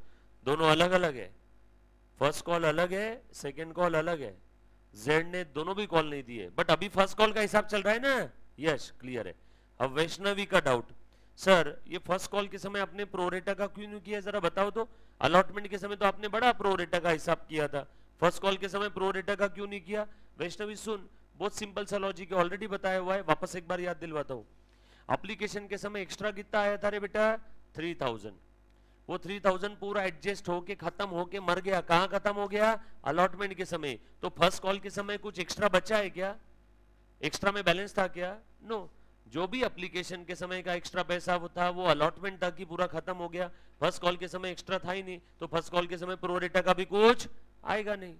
Speaker 1: दोनों अलग अलग है। फर्स्ट कॉल अलग है, सेकंड कॉल अलग है। जेड ने दोनों भी कॉल नहीं दिए, बट अभी फर्स्ट कॉल का हिसाब चल रहा है ना। यस, क्लियर है। अब वैष्णवी का डाउट, सर ये फर्स्ट कॉल के समय आपने प्रोरेटा का क्यों नहीं किया, जरा बताओ तो। अलॉटमेंट के समय तो आपने बड़ा प्रोरेटा का हिसाब किया था, फर्स्ट कॉल के समय प्रोरेटा का क्यों नहीं किया? वैष्णवी सुन, बहुत सिंपल सा लॉजिक है, ऑलरेडी बताया हुआ है, वापस एक बार याद दिलवाता हूं। एप्लीकेशन के समय एक्स्ट्रा कितना आया था रे बेटा? 3,000। वो 3,000 पूरा एडजस्ट होके खत्म होके मर गया। कहां खत्म हो गया? अलॉटमेंट के समय। तो फर्स्ट कॉल के समय कुछ एक्स्ट्रा बचा है क्या? एक्स्ट्रा में बैलेंस था क्या? नो। जो भी एप्लीकेशन के समय का एक्स्ट्रा पैसा वो था वो अलॉटमेंट तक ही पूरा खत्म हो गया। फर्स्ट कॉल के समय एक्स्ट्रा था ही नहीं, तो फर्स्ट कॉल के समय प्रोरेटा का भी कुछ आएगा नहीं।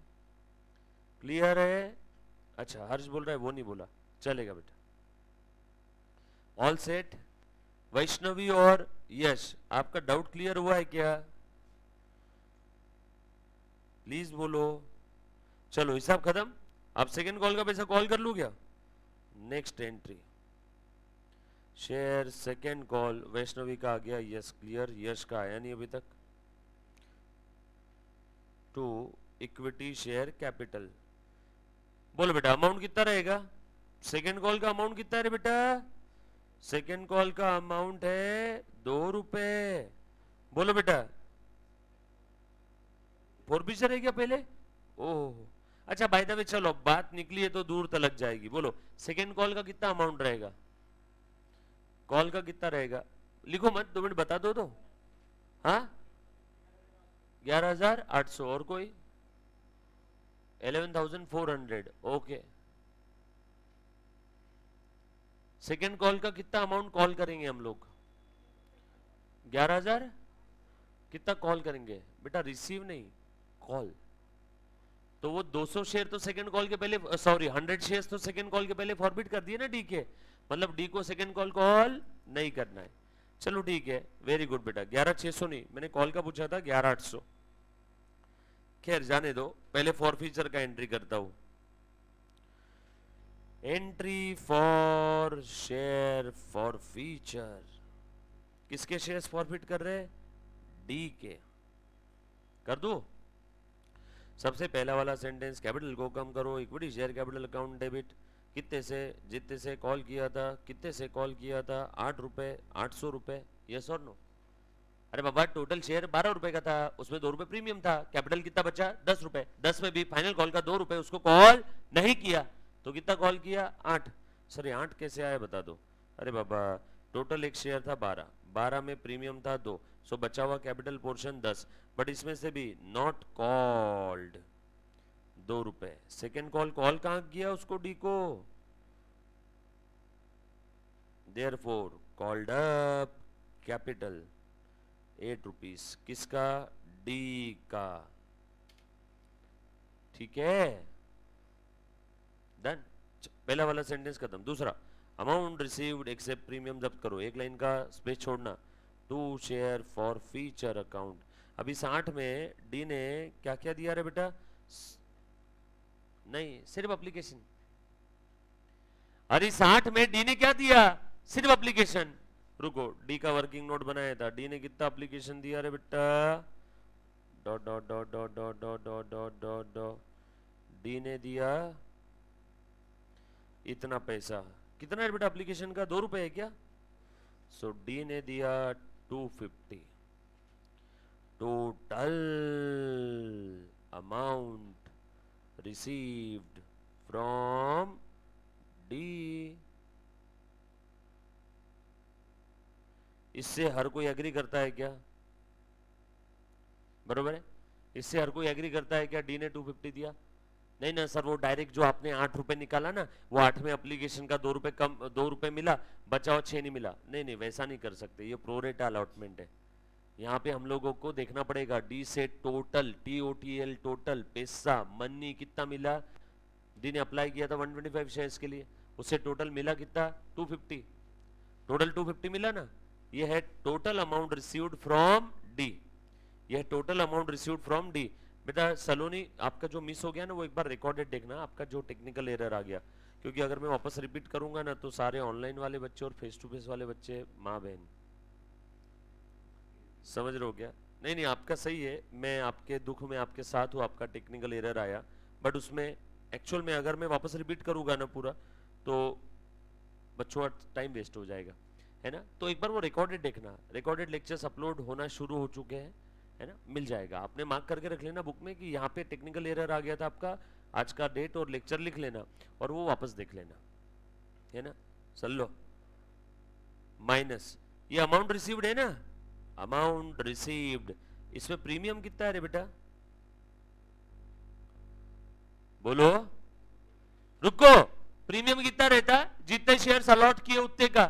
Speaker 1: क्लियर है? अच्छा, हर्ष बोल रहा है वो नहीं बोला, चलेगा बेटा। All set? वैष्णवी और यश, आपका डाउट क्लियर हुआ है क्या? प्लीज बोलो। चलो हिसाब खत्म। आप सेकंड कॉल का पैसा कॉल कर लू क्या? Next entry, share second call. Vaishnavi का आ गया यस, क्लियर। यश का आया नहीं अभी तक। To equity share capital. बोलो बेटा अमाउंट कितना रहेगा? सेकंड कॉल का अमाउंट कितना है रे बेटा? सेकंड कॉल का अमाउंट है 2 रुपए। बोलो बेटा, 4 फीचर है क्या पहले? ओह अच्छा, बाय द वे चलो बात निकली है तो दूर तलक जाएगी। बोलो सेकंड कॉल का कितना अमाउंट रहेगा? कॉल का कितना रहेगा? लिखो मत, 2 मिनट बता दो तो। हाँ 11,800। और कोई? 11,400। ओके, सेकेंड कॉल का कितना अमाउंट कॉल करेंगे हम लोग? 11,000। कितना कॉल करेंगे बेटा? रिसीव नहीं, कॉल। तो वो 200 शेयर तो सेकंड कॉल के पहले, सॉरी 100 शेयर्स तो सेकंड कॉल के पहले फॉरबिट कर दिए ना डी के, मतलब डी को सेकंड कॉल कॉल नहीं करना है। चलो ठीक है, वेरी गुड बेटा। 11,600 नहीं, मैंने कॉल का पूछा था 11,800। खैर जाने दो, पहले फॉर फीचर का एंट्री करता हूं। Entry for share for feature. किसके शेयर्स फॉरफिट कर रहे हैं? डी के। कर दो। सबसे पहला वाला सेंटेंस, कैपिटल को कम करो, equity share capital account debit. कितने से? जितने से कॉल किया था। कितने से कॉल किया था? 8 रुपए, 800 रुपए। यस और नो? अरे बाबा टोटल शेयर 12 रुपए का था, उसमें 2 रुपए प्रीमियम था, कैपिटल कितना बचा? 10 रुपए। 10 में भी फाइनल कॉल का 2 रुपए उसको कॉल नहीं किया, तो कितना कॉल किया? 8। सर ये 8 कैसे आया बता दो। अरे बाबा, टोटल एक शेयर था 12, 12 में प्रीमियम था 2, सो बचा हुआ कैपिटल पोर्शन 10, बट इसमें से भी नॉट कॉल्ड 2 रुपए। सेकेंड कॉल कहाँ किया उसको, डी को, therefore called up capital 8 rupees, किसका, डी का। ठीक है, डन। पहला वाला सेंटेंस खत्म। दूसरा, अमाउंट रिसीव्ड एक्सेप्ट प्रीमियम जब्त करो, एक लाइन का स्पेस छोड़ना, to share forfeiture account. अभी 60 में डी ने क्या क्या दिया रे बेटा, नहीं सिर्फ एप्लीकेशन। अरे 60 में डी ने क्या दिया, सिर्फ एप्लीकेशन। रुको, डी का वर्किंग नोट बनाया था, डी ने कितना एप्लीकेशन दिया रे बेटा, dot dot dot dot dot dot dot dot dot dot, D ने दिया इतना पैसा। कितना है बेटा एप्लीकेशन का, 2 रुपए है क्या, सो डी ने दिया 250। Total amount received from D. इससे हर कोई एग्री करता है क्या, बरोबर है, इससे हर कोई एग्री करता है क्या, डी ने 250 दिया। नहीं ना सर, वो डायरेक्ट जो आपने 8 रुपए निकाला ना, वो 8 में एप्लीकेशन का 2 रुपए कम, 2 रुपए मिला, बचा हुआ 6 नहीं मिला। नहीं नहीं, वैसा नहीं कर सकते, ये प्रोरेटा अलॉटमेंट है। यहाँ पे हम लोगों को देखना पड़ेगा, डी से टोटल, TOTL टोटल पैसा मनी कितना मिला। डी ने अप्लाई किया था 125 शेयर्स के लिए, उससे टोटल मिला कितना, 250। टोटल 250 मिला ना, ये है total amount received from D, यह total amount received from D. बेटा सलोनी, आपका जो मिस हो गया ना वो एक बार रिकॉर्डेड देखना, आपका जो टेक्निकल एरर आ गया, क्योंकि अगर मैं वापस रिपीट करूंगा ना तो सारे ऑनलाइन वाले बच्चे और फेस टू फेस वाले बच्चे माँ बहन, समझ रहे हो क्या। नहीं नहीं, आपका सही है, मैं आपके दुख में आपके साथ हूँ, आपका टेक्निकल एरर आया, बट उसमें एक्चुअल में अगर मैं वापस रिपीट करूंगा ना पूरा, तो बच्चों का टाइम वेस्ट हो जाएगा, है ना। तो एक बार वो रिकॉर्डेड देखना, रिकॉर्डेड लेक्चर्स अपलोड होना शुरू हो चुके हैं, है ना, मिल जाएगा। आपने मार्क करके रख लेना बुक में कि यहाँ पे टेक्निकल एरर आ गया था आपका, आज का डेट और लेक्चर लिख लेना और वो वापस देख लेना, है ना। चल लो, माइनस ये अमाउंट रिसीव्ड है ना, अमाउंट रिसीव्ड, इसमें प्रीमियम कितना है रे बेटा, बोलो, रुको, प्रीमियम कितना रहता, जितने शेयर्स अलॉट किए उतने का।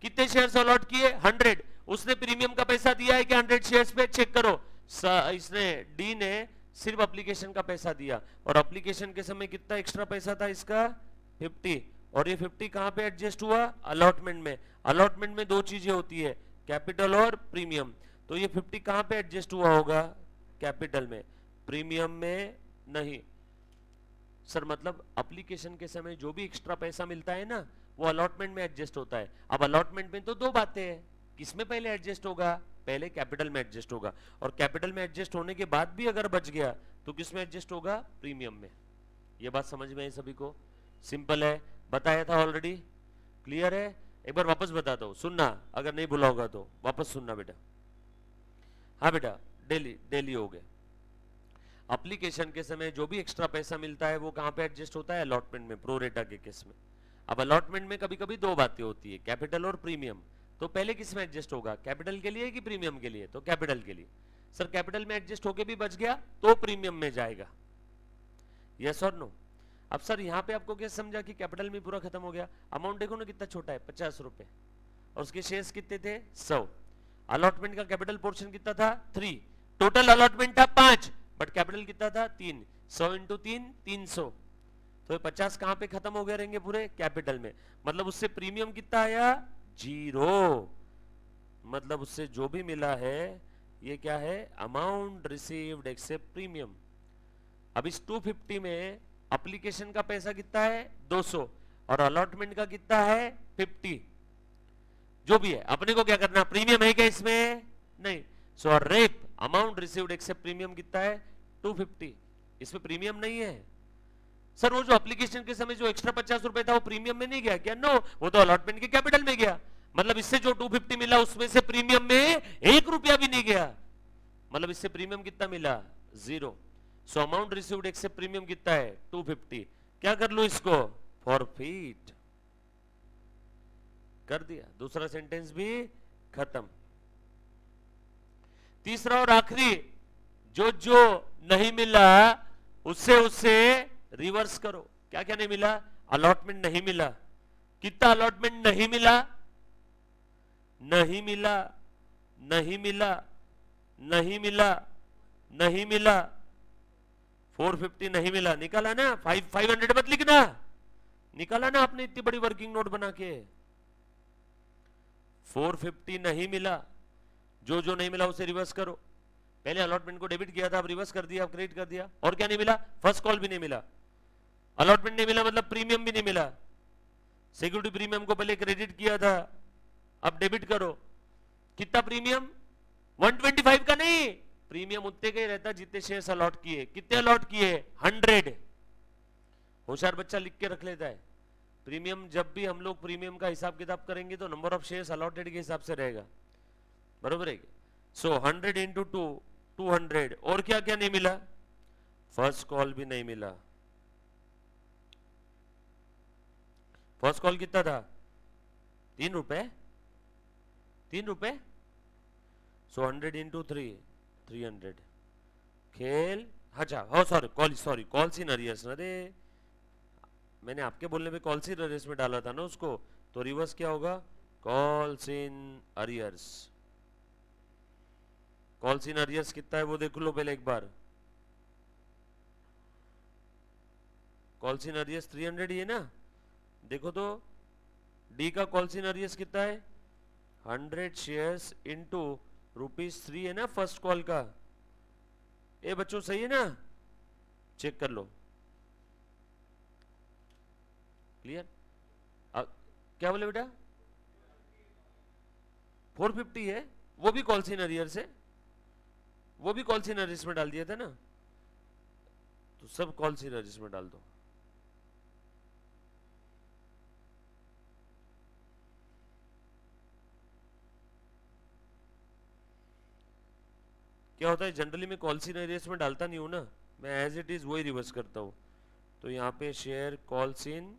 Speaker 1: कितने शेयर्स अलॉट किए, 100, उसने प्रीमियम का पैसा दिया है कि 100 शेयर्स पे, चेक करो। इसने, डी ने सिर्फ एप्लीकेशन का पैसा दिया, और एप्लीकेशन के समय कितना एक्स्ट्रा पैसा था इसका, 50, और ये 50 कहां पे एडजस्ट हुआ, अलॉटमेंट में। अलॉटमेंट में 2 चीजें होती है, कैपिटल और प्रीमियम, तो ये 50 कहां पे एडजस्ट हुआ होगा, कैपिटल में, प्रीमियम में नहीं। सर मतलब एप्लीकेशन के समय जो भी एक्स्ट्रा पैसा मिलता है ना, वो अलॉटमेंट में एडजस्ट होता है। अब अलॉटमेंट में तो 2 बातें हैं, किसमें पहले एडजस्ट होगा, पहले कैपिटल में एडजस्ट होगा, और कैपिटल में एडजस्ट होने के बाद भी अगर बच गया तो किसमें एडजस्ट होगा, प्रीमियम में। ये बात समझ में है सभी को, सिंपल है, बताया था ऑलरेडी, क्लियर है। एक बार वापस बताता हूं, सुनना, अगर नहीं भूला होगा तो वापस सुनना बेटा। हाँ बेटा, डेली हो गए। एप्लीकेशन के समय जो भी एक्स्ट्रा पैसा मिलता है वो कहां पे एडजस्ट होता है, अलॉटमेंट में, प्रोरेटा के केस में। अब अलॉटमेंट में कभी कभी 2 बातें होती है, कैपिटल और प्रीमियम, तो पहले किस में एडजस्ट होगा, कैपिटल के लिए कि प्रीमियम के लिए, तो कैपिटल के लिए। सर कैपिटल में एडजस्ट होके भी बच गया तो प्रीमियम में जाएगा, यस और नो। अब सर यहाँ पे आपको क्या समझा कि कैपिटल में पूरा खत्म हो गया, अमाउंट देखो ना कितना छोटा है, 50 रुपए, और उसके शेयर्स कितने थे, 100। अलॉटमेंट का कैपिटल पोर्शन कितना था, 3, टोटल अलॉटमेंट था 5, बट कैपिटल कितना था, 3, 100 इंटू 3, 300, तो 50 कहां पे खत्म हो गए रहेंगे, पूरे कैपिटल में। मतलब उससे प्रीमियम कितना आया, 0, मतलब उससे जो भी मिला है ये क्या है, अमाउंट रिसीव्ड एक्सेप्ट प्रीमियम। अब इस 250 में एप्लीकेशन का पैसा कितना है, 200, और अलॉटमेंट का कितना है, 50, जो भी है। अपने को क्या करना, प्रीमियम है क्या इसमें, नहीं, so rep amount received except premium कितना है, 250, इसमें प्रीमियम नहीं है। सर वो जो एप्लीकेशन के समय जो एक्स्ट्रा 50 रुपए था वो प्रीमियम में नहीं गया क्या, नो, वो तो अलॉटमेंट के कैपिटल में गया। मतलब इससे जो 250 मिला उसमें से प्रीमियम में 1 रुपया भी नहीं गया, मतलब इससे प्रीमियम कितना मिला, 0। So amount received except premium कितना है, 250। क्या कर लो इसको, फॉरफीट, कर दिया, दूसरा सेंटेंस भी खत्म। तीसरा और आखिरी, जो जो नहीं मिला उससे उससे रिवर्स करो। क्या क्या नहीं मिला? अलॉटमेंट नहीं मिला। कितना अलॉटमेंट नहीं मिला? नहीं मिला, नहीं मिला, नहीं मिला, नहीं मिला। 450 नहीं मिला, निकाला ना? 500 मत लिखना, निकाला ना आपने इतनी बड़ी वर्किंग नोट बना के। 450 नहीं मिला, जो जो नहीं मिला उसे रिवर्स करो। पहले अलॉटमेंट को डेबिट किया था, अब रिवर्स कर दिया, अब क्रेडिट कर दिया। और क्या नहीं मिला? फर्स्ट कॉल भी नहीं मिला। अलॉटमेंट नहीं मिला मतलब प्रीमियम भी नहीं मिला। सिक्योरिटी प्रीमियम को पहले क्रेडिट किया था, अब डेबिट करो। कितना प्रीमियम? 125 का नहीं, प्रीमियम उतने का ही रहता जितने शेयर्स अलॉट किए। कितने अलॉट किए? 100। होशियार बच्चा लिख के रख लेता है। प्रीमियम जब भी हम लोग प्रीमियम का हिसाब किताब करेंगे तो नंबर ऑफ शेयर्स अलॉटेड के हिसाब से रहेगा, बरोबर है? सो 100 इंटू 2, 200। और क्या क्या नहीं मिला? फर्स्ट कॉल भी नहीं मिला। फर्स्ट कॉल कितना था? 3 रुपए, 3 रुपए। सो 100 इंटू 3, 300। खेल, अच्छा हो सॉरी कॉल्स इन अरियर्स ना, रे मैंने आपके बोलने पे कॉल्स इन अरियर्स में डाला था ना उसको, तो रिवर्स क्या होगा? Calls in arrears. Calls in arrears कितना है वो देख लो पहले एक बार। कॉल्स इन अरियर्स 300 ही है ना? देखो तो डी का कॉल्स इन अरियर्स कितना है? 100 शेयर्स इंटू ₹3 है ना फर्स्ट कॉल का। ए बच्चों सही है ना? चेक कर लो। क्लियर? क्या बोले बेटा? 450 है, वो भी कॉल्स इन अरियर्स है, वो भी कॉल्स इन अरियर्स में डाल दिया था ना, तो सब कॉल्स इन अरियर्स में डाल दो। क्या होता है जनरली मैं कॉल्स इन अरियर्स में डालता नहीं हूं ना, मैं एज इट इज वही रिवर्स करता हूं। तो यहां पे share calls in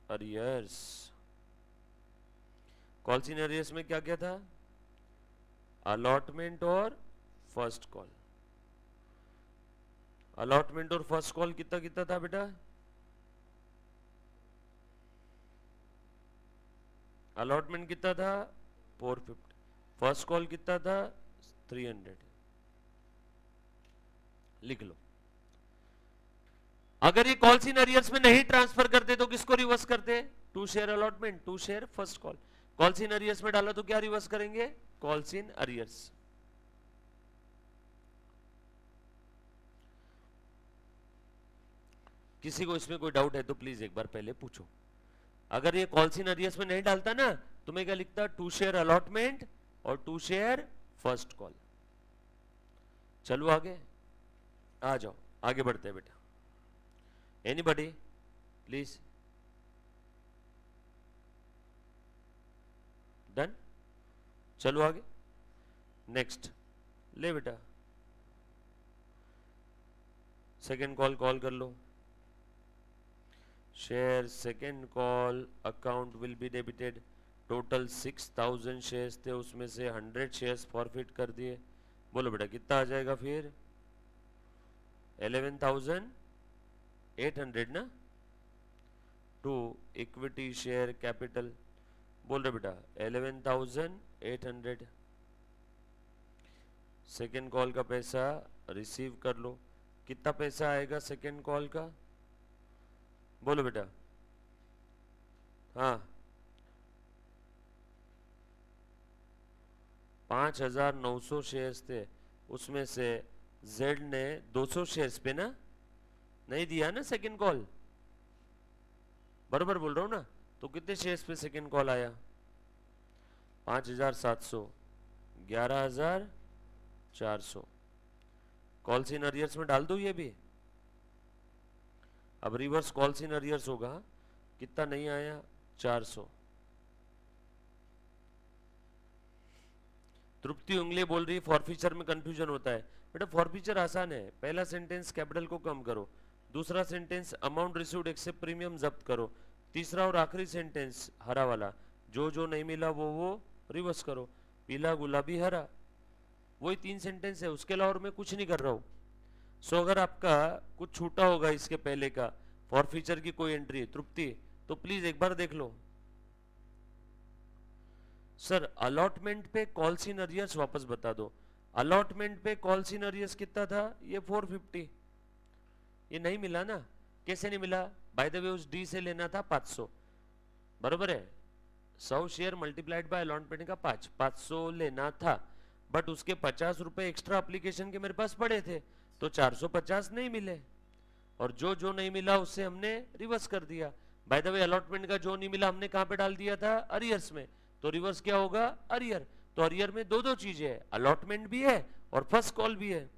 Speaker 1: arrears. Calls in arrears में क्या क्या था? अलॉटमेंट और फर्स्ट कॉल। अलॉटमेंट और फर्स्ट कॉल कितना कितना था बेटा? अलॉटमेंट कितना था? 450। फर्स्ट कॉल कितना था? 300। लिख लो। अगर ये कॉल्स इन अरियर्स में नहीं ट्रांसफर करते तो किसको रिवर्स करते? 2 share allotment, 2 share first call. Calls in arrears में डाला तो क्या रिवर्स करेंगे? Calls in arrears. किसी को इसमें कोई डाउट है तो प्लीज एक बार पहले पूछो। अगर ये कॉल्स इन अरियर्स में नहीं डालता ना तो मैं क्या लिखता? 2 शेयर अलॉटमेंट और 2 शेयर फर्स्ट कॉल। चलो आगे आ जाओ, आगे बढ़ते हैं बेटा। Anybody please? डन? चलो आगे। नेक्स्ट ले बेटा, सेकेंड कॉल कॉल कर लो। Share second call account will be debited. Total 6000 shares थे, उसमें से 100 शेयर्स फॉरफिट कर दिए। बोलो बेटा कितना आ जाएगा फिर? 11,800 ना, टू इक्विटी शेयर कैपिटल। बोल रहे बेटा 11,800। सेकेंड कॉल का पैसा रिसीव कर लो। कितना पैसा आएगा सेकेंड कॉल का? बोलो बेटा। हाँ 5,900 शेयर्स थे, उसमें से जेड ने 200 शेयर्स पे ना नहीं दिया ना सेकेंड कॉल, बरोबर बोल रहा हूं ना? तो कितने शेयर्स पे सेकेंड कॉल आया? 5,700, 11,400। कॉल्स इन अरियर्स में डाल दो ये भी। अब रिवर्स कॉल्स इन अरियर्स होगा, कितना नहीं आया? 400। तृप्ति उंगली बोल रही फॉरफीचर में कंफ्यूजन होता है। बेटा फॉरफीचर आसान है, पहला सेंटेंस कैपिटल को कम करो, दूसरा sentence amount received except premium जब्त करो, तीसरा और आखिरी सेंटेंस हरा वाला जो जो नहीं मिला वो रिवर्स करो, पीला गुलाबी हरा, वही 3 सेंटेंस है, उसके अलावा और मैं कुछ नहीं कर रहा हूं। सो अगर आपका कुछ छूटा होगा इसके पहले का, फॉर फ्यूचर की कोई एंट्री तृप्ति, तो प्लीज एक बार देख लो। सर अलॉटमेंट पे कॉल्स इन अरियर्स वापस बता दो। अलॉटमेंट पे कॉल्स इन अरियर्स कितना था? ये 450, ये नहीं मिला ना। कैसे नहीं मिला? बाय द वे उस डी से लेना था 500, बरोबर है, 100 शेयर मल्टीप्लाइड बाय अलॉटमेंट का 500 लेना था, बट उसके 50 रुपए एक्स्ट्रा एप्लीकेशन के मेरे पास पड़े थे, तो 450 नहीं मिले, और जो जो नहीं मिला उससे हमने रिवर्स कर दिया। बाय द वे अलॉटमेंट का जो नहीं मिला हमने कहां पे डाल दिया था? अरियर्स में, तो रिवर्स क्या होगा? अरियर। तो अरियर में दो दो चीजें है, अलॉटमेंट भी है और फर्स्ट कॉल भी है।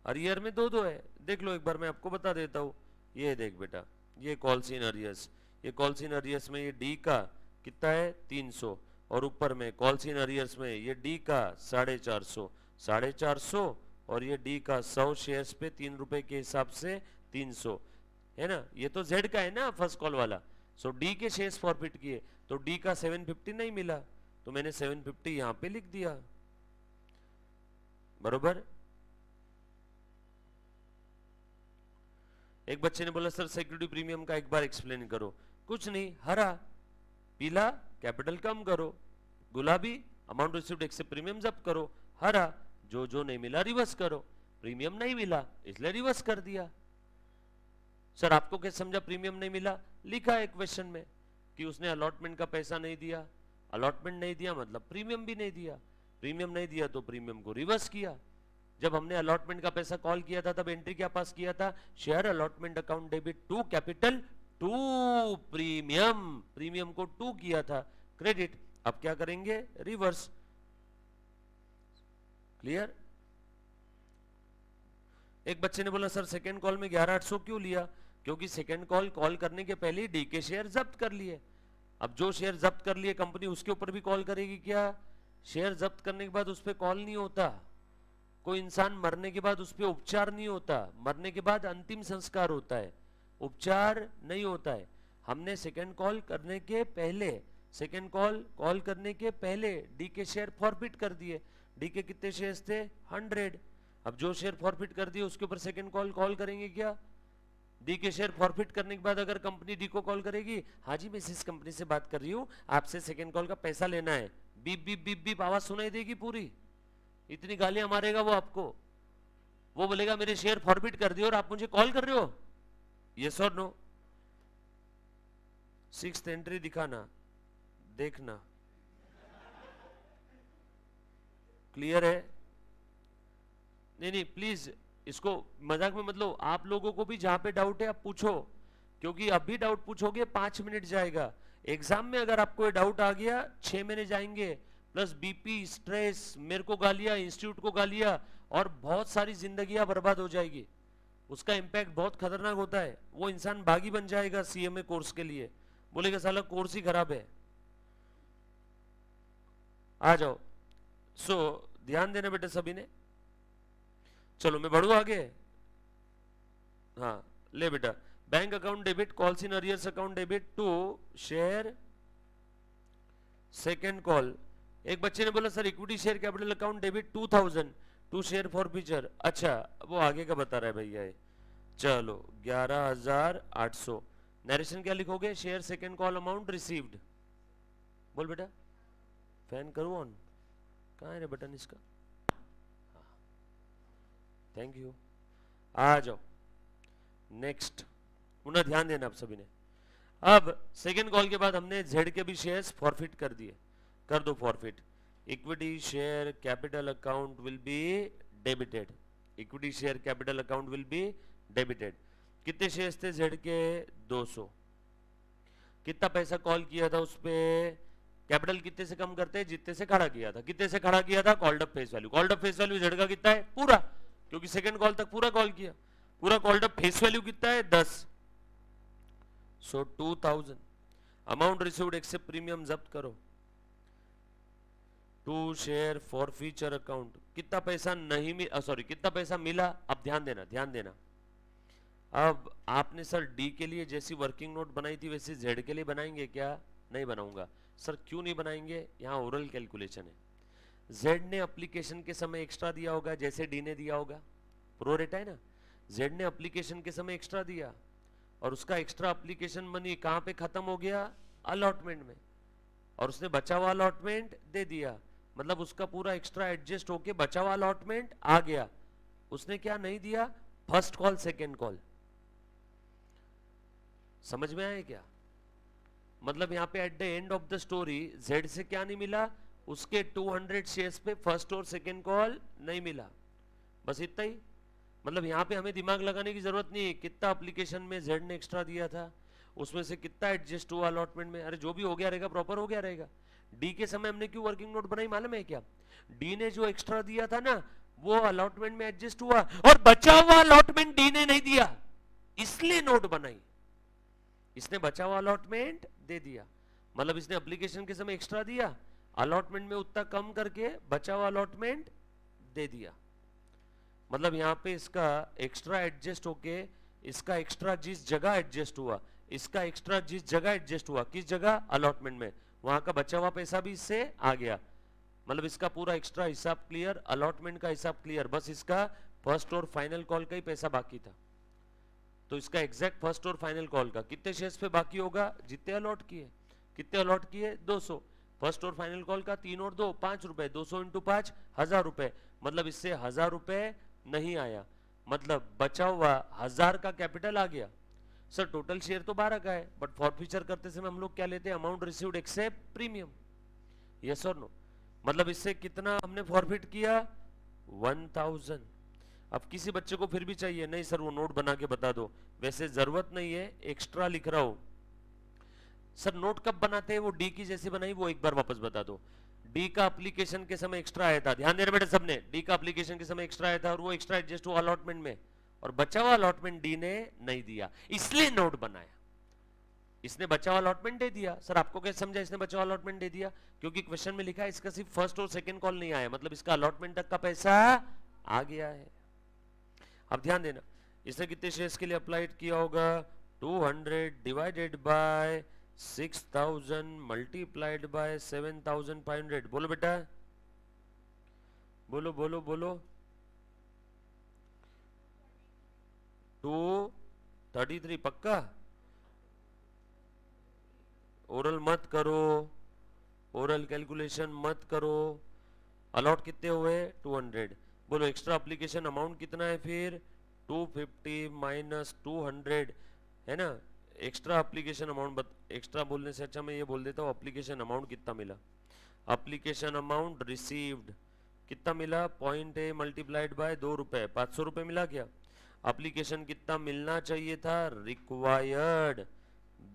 Speaker 1: अरियर में दो दो है, देख लो एक बार मैं आपको बता देता हूं। ये देख बेटा, ये कॉल्स इन अरियर्स, ये कॉल्स इन अरियर्स में ये डी का कितना है? 300, और ऊपर में कॉल्स इन अरियर्स में ये डी का 450, और ये डी का 100 शेयर्स पे 3 रुपए के हिसाब से 300 है ना। ये तो जेड का है ना फर्स्ट कॉल वाला, सो डी के शेयर्स फॉरफिट किए, तो डी का 750 नहीं मिला, तो मैंने 750 यहां पे लिख दिया, बरोबर। एक बच्चे ने बोला सर सिक्योरिटी प्रीमियम का एक बार एक्सप्लेन करो। कुछ नहीं, हरा पीला कैपिटल कम करो, गुलाबी अमाउंट रिसीव्ड एक्सेप्ट प्रीमियम जब्त करो, हरा जो जो नहीं मिला रिवर्स करो। प्रीमियम नहीं मिला इसलिए रिवर्स कर दिया। सर आपको क्या समझा प्रीमियम नहीं मिला? लिखा है क्वेश्चन में कि उसने अलॉटमेंट का पैसा नहीं दिया, अलॉटमेंट नहीं दिया मतलब प्रीमियम भी नहीं दिया, प्रीमियम नहीं दिया तो प्रीमियम को रिवर्स किया। जब हमने अलॉटमेंट का पैसा कॉल किया था तब एंट्री क्या पास किया था? Share allotment account debit to capital to premium, premium को टू किया था क्रेडिट। अब क्या करेंगे? रिवर्स। क्लियर? एक बच्चे ने बोला सर सेकंड कॉल में 11800 क्यों लिया? क्योंकि सेकंड कॉल करने के पहले डी के शेयर जब्त कर लिए। अब जो शेयर जब्त कर लिए कंपनी उसके ऊपर भी कॉल करेगी क्या? शेयर जब्त करने के बाद उस पर कॉल नहीं होता। कोई इंसान मरने के बाद उस पर उपचार नहीं होता, मरने के बाद अंतिम संस्कार होता है, उपचार नहीं होता है। हमने सेकंड कॉल करने के पहले, सेकंड कॉल करने के पहले डी के शेयर फॉरफिट कर दिए। डी के कितने शेयर्स थे? 100। अब जो शेयर फॉरफिट कर दिए उसके ऊपर सेकंड कॉल करेंगे क्या? डी के शेयर फॉरफिट करने के बाद अगर कंपनी डी को कॉल करेगी, हाँ जी मैं इस कंपनी से बात कर रही हूँ, आपसे सेकंड कॉल का पैसा लेना है, बीप बीप बीप बीप आवाज सुनाई देगी पूरी, इतनी गालियां मारेगा वो आपको। वो बोलेगा मेरे शेयर फॉरफिट कर दिए और आप मुझे कॉल कर रहे हो, यस और नो? 6th एंट्री दिखाना, देखना। क्लियर है? नहीं प्लीज इसको मजाक में मत लो। आप लोगों को भी जहां पे डाउट है आप पूछो, क्योंकि अभी डाउट पूछोगे 5 मिनट जाएगा। एग्जाम में अगर आपको डाउट आ गया 6 महीने जाएंगे, प्लस बीपी, स्ट्रेस, मेरे को गालियां, इंस्टीट्यूट को गालियां, और बहुत सारी जिंदगियां बर्बाद हो जाएगी। उसका इंपैक्ट बहुत खतरनाक होता है। वो इंसान बागी बन जाएगा सीएमए कोर्स के लिए, बोलेगा साला कोर्स ही खराब है। आ जाओ। सो ध्यान देना बेटा सभी ने। चलो मैं बढ़ू आगे। हाँ ले बेटा, bank account debit calls in arrears account debit to share second call. एक बच्चे ने बोला sir equity share capital account debit 2000 to share forfeiture. अच्छा वो आगे का बता रहा है भैया। चलो 11800। नरेशन क्या लिखोगे? Share second call amount received. बोल बेटा, फैन करूं ऑन? कहाँ है रे बटन इसका? Thank you. आ जाओ नेक्स्ट। पुनः ध्यान देना आप सभी ने। अब सेकेंड कॉल के बाद हमने जेड के भी शेयर्स फॉरफिट कर दिए, कर दो forfeit. Equity share capital account will be debited, equity share capital account will be debited. कितने शेयर्स थे जेड के? 200। कितना पैसा कॉल किया था उस पे? कैपिटल कितने से कम करते हैं? जितने से खड़ा किया था। कितने से खड़ा किया था? Called up face value. Called up face value Z का कितना है? पूरा, क्योंकि सेकंड कॉल तक पूरा कॉल किया। पूरा कॉल्ड अप फेस वैल्यू कितना है? 10। So 2000। Amount received except premium जब्त करो। To share forfeiture account. कितना पैसा नहीं मिला, सॉरी कितना पैसा मिला? अब ध्यान देना, ध्यान देना। अब आपने सर डी के लिए जैसी वर्किंग नोट बनाई थी वैसी जेड के लिए बनाएंगे क्या? नहीं बनाऊंगा। सर क्यों नहीं बनाएंगे, यहाँ ओरल कैलकुलेशन है। जेड ने एप्लीकेशन के समय एक्स्ट्रा दिया होगा जैसे डी ने दिया होगा, प्रोरेटा है ना। जेड ने एप्लीकेशन के समय एक्स्ट्रा दिया और उसका एक्स्ट्रा एप्लीकेशन मनी कहां पे खत्म हो गया, अलॉटमेंट में, और उसने बचा हुआ अलॉटमेंट दे दिया, मतलब उसका पूरा एक्स्ट्रा एडजस्ट होके बचा हुआ अलॉटमेंट आ गया। उसने क्या नहीं दिया, फर्स्ट कॉल सेकेंड कॉल। समझ में आया क्या, मतलब यहाँ पे at the end of the story Z से क्या नहीं मिला, उसके 200 शेयर्स पे फर्स्ट और सेकेंड कॉल नहीं मिला, बस इतना ही। मतलब यहाँ पे हमें दिमाग लगाने की जरूरत नहीं है कितना एप्लीकेशन में जेड ने एक्स्ट्रा दिया था, उसमें से कितना एडजस्ट हुआ अलॉटमेंट में, अरे जो भी हो गया रहेगा प्रॉपर हो गया रहेगा। डी के समय हमने क्यों वर्किंग नोट बनाई मालूम है क्या, डी ने जो एक्स्ट्रा दिया था ना वो अलॉटमेंट में एडजस्ट हुआ और बचा हुआ अलॉटमेंट डी ने नहीं दिया, इसलिए नोट बनाई। इसने बचा हुआ अलॉटमेंट दे दिया, मतलब इसने एप्लीकेशन के समय एक्स्ट्रा दिया, अलॉटमेंट में उतना कम करके बचा हुआ अलॉटमेंट दे दिया। मतलब यहाँ पे इसका एक्स्ट्रा एडजस्ट होके इसका एक्स्ट्रा जिस जगह एडजस्ट हुआ, इसका एक्स्ट्रा जिस जगह एडजस्ट हुआ, किस जगह, अलॉटमेंट में, वहां का बचा हुआ पैसा भी इससे आ गया। मतलब इसका पूरा एक्स्ट्रा हिसाब क्लियर, अलॉटमेंट का हिसाब क्लियर, बस इसका फर्स्ट और फाइनल कॉल का ही पैसा बाकी था। तो इसका एग्जैक्ट फर्स्ट और फाइनल कॉल का कितने शेयर्स पे बाकी होगा, जितने अलॉट किए, कितने अलॉट किए 200, फर्स्ट और फाइनल कॉल का 3 और 2 5 रुपए, 200 इंटू 5 1000 रुपए, मतलब इससे 1000 रुपए नहीं आया, मतलब बचा हुआ 1000 का कैपिटल आ गया। सर टोटल शेयर तो 12 का है, बट फॉरफीचर करते समय हम लोग क्या लेते हैं, amount received except premium, yes और नो। मतलब इससे कितना हमने फॉरफिट किया, 1000। अब किसी बच्चे को फिर भी चाहिए, नहीं सर वो नोट बना के बता दो, वैसे जरूरत नहीं है, एक्स्ट्रा लिख रहा हूं। सर नोट कब बनाते हैं, वो डी की जैसे बनाई वो एक बार वापस बता दो। डी का एप्लीकेशन के समय एक्स्ट्रा आया था, ध्यान देना बेटा सबने, डी का एप्लीकेशन के समय एक्स्ट्रा आया था और वो एक्स्ट्रा एडजस्ट हुआ अलॉटमेंट में, और बचा हुआ अलॉटमेंट डी ने नहीं दिया, इसलिए नोट बनाया। इसने बचा हुआ अलॉटमेंट दे दिया। सर आपको कैसे समझा इसने बचा हुआ अलॉटमेंट दे दिया, क्योंकि क्वेश्चन में लिखा है इसका सिर्फ फर्स्ट और सेकंड कॉल नहीं आया, मतलब इसका अलॉटमेंट तक का पैसा आ गया है। अब ध्यान देना, इसने कितने शेयर्स के लिए अप्लाइड किया होगा, 200 डिवाइडेड बाय 6000 मल्टीप्लाइड बाय 7500, बोलो बेटा, बोलो बोलो बोलो, 233, पक्का, ओरल मत करो, ओरल कैलकुलेशन मत करो। अलॉट कितने हुए, 200, बोलो एक्स्ट्रा एप्लीकेशन अमाउंट कितना है फिर, 250 माइनस 200 है ना। एक्स्ट्रा एप्लीकेशन अमाउंट, एक्स्ट्रा बोलने से अच्छा मैं ये बोल देता हूँ एप्लीकेशन अमाउंट कितना मिला। एप्लीकेशन अमाउंट रिसीव्ड कितना मिला, पॉइंट ए मल्टीप्लाइड बाय 2 रुपए, 500 रुपए मिला क्या। एप्लीकेशन कितना मिलना चाहिए था, रिक्वायर्ड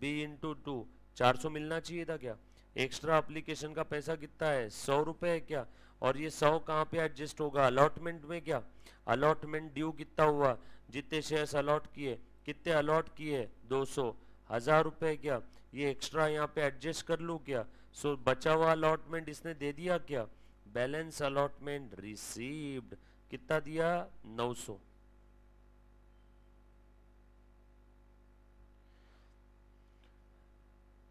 Speaker 1: बी इंटू 2, 400 मिलना चाहिए था क्या। एक्स्ट्रा एप्लीकेशन का पैसा कितना है, 100 रुपए है क्या, और ये 100 कहाँ पे एडजस्ट होगा, अलॉटमेंट में क्या। अलॉटमेंट ड्यू कितना हुआ, जितने शेयर्स अलॉट किए, कितने अलॉट किए 200, 1000 रुपए क्या, ये एक्स्ट्रा यहाँ पे एडजस्ट कर लूँ क्या। सो बचा हुआ अलॉटमेंट इसने दे दिया क्या, बैलेंस अलॉटमेंट रिसीव्ड कितना दिया, 900।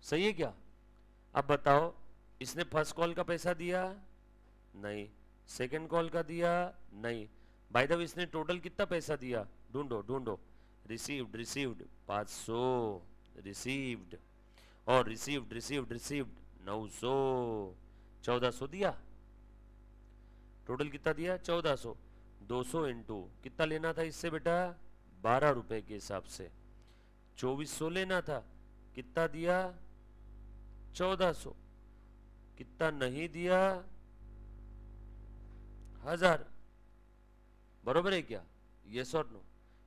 Speaker 1: सही है क्या। अब बताओ, इसने फर्स्ट कॉल का पैसा दिया नहीं, सेकंड कॉल का दिया नहीं, बाय द वे इसने टोटल कितना पैसा दिया, ढूंढो ढूंढो, रिसीव्ड रिसीव्ड 500, रिसीव्ड और रिसीव्ड रिसीव्ड रिसीव्ड 900, 1400 दिया, टोटल कितना दिया 1400, 200 इंटू कितना लेना था इससे बेटा, 12 रुपए के हिसाब से 2400 लेना था, कितना दिया 1400, कितना नहीं दिया 1000, बरोबर है क्या, यस और नो,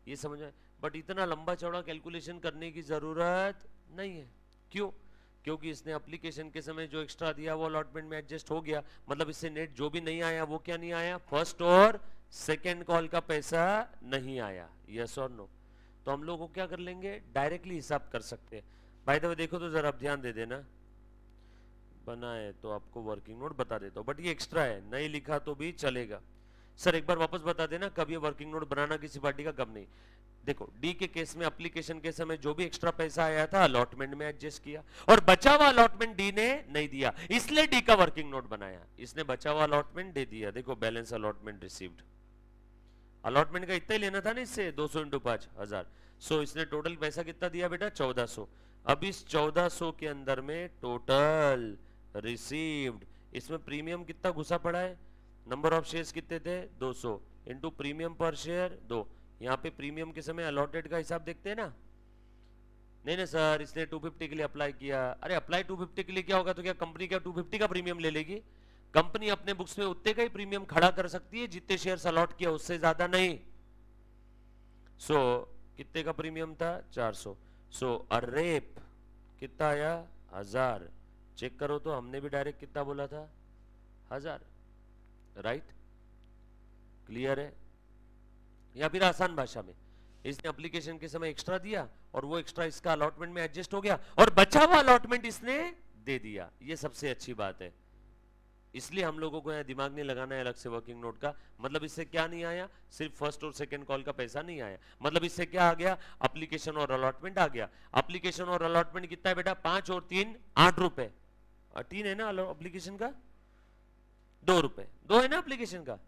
Speaker 1: ये समझ आए। बट इतना लंबा चौड़ा कैलकुलेशन करने की जरूरत नहीं है, क्यों, क्योंकि इसने एप्लीकेशन के समय जो एक्स्ट्रा दिया वो अलॉटमेंट में एडजस्ट हो गया, मतलब इससे नेट जो भी नहीं आया वो क्या नहीं आया, फर्स्ट और सेकेंड कॉल का पैसा नहीं आया, यस और नो। तो हम लोग को क्या कर लेंगे, डायरेक्टली हिसाब कर सकते हैं। भाई तो देखो तो जरा आप ध्यान दे देना, बनाए तो आपको वर्किंग नोट बता देता हूँ, बट ये एक्स्ट्रा है, नहीं लिखा तो भी चलेगा। सर एक बार वापस बता देना कब ये वर्किंग नोट बनाना किसी पार्टी का, कब नहीं। देखो डी के केस में एप्लीकेशन के समय जो भी एक्स्ट्रा पैसा आया था अलॉटमेंट में एडजस्ट किया, और बचा हुआ अलॉटमेंट डी ने नहीं दिया, इसलिए डी का वर्किंग नोट बनाया। इसने बचा हुआ अलॉटमेंट दे दिया, देखो बैलेंस अलॉटमेंट रिसीव्ड। अलॉटमेंट का इतना ही लेना था ना इससे, 200 इंटू 5,000। सो इसने टोटल पैसा कितना दिया बेटा, 1400। अब इस 1400 के अंदर में टोटल रिसीव्ड, इसमें प्रीमियम कितना घुसा पड़ा है, नंबर ऑफ शेयर्स कितने थे 200 इंटू प्रीमियम पर शेयर 2। यहाँ पे प्रीमियम के समय अलॉटेड का हिसाब देखते हैं ना। नहीं नहीं सर, इसने 250 के लिए अप्लाई किया। अरे अप्लाई 250 के लिए क्या होगा, तो क्या कंपनी क्या 250 का प्रीमियम ले लेगी? कंपनी अपने बुक्स में उतने का ही प्रीमियम खड़ा कर सकती है जितने शेयर्स अलॉट किया, उससे ज्यादा नहीं। सो कितने का प्रीमियम था, 400। सो अरेप कितना आया, 1000। चेक करो तो हमने भी डायरेक्ट कितना बोला था, 1000, राइट। क्लियर है? या फिर आसान भाषा में, इसने एप्लीकेशन के समय एक्स्ट्रा दिया और वो एक्स्ट्रा इसका अलॉटमेंट में एडजस्ट हो गया, और बचा हुआ अलॉटमेंट इसने दे दिया। ये सबसे अच्छी बात है, इसलिए हम लोगों को यहाँ दिमाग नहीं लगाना है अलग से वर्किंग नोट का। मतलब इससे क्या नहीं आया, सिर्फ फर्स्ट और सेकंड कॉल का पैसा नहीं आया, मतलब इससे क्या आ गया, एप्लीकेशन और अलॉटमेंट आ गया। एप्लीकेशन और अलॉटमेंट कितना है बेटा, 5 और 3 8 रुपए। 3 है ना एप्लीकेशन का, 2 रुपए, 2 है ना एप्लीकेशन का,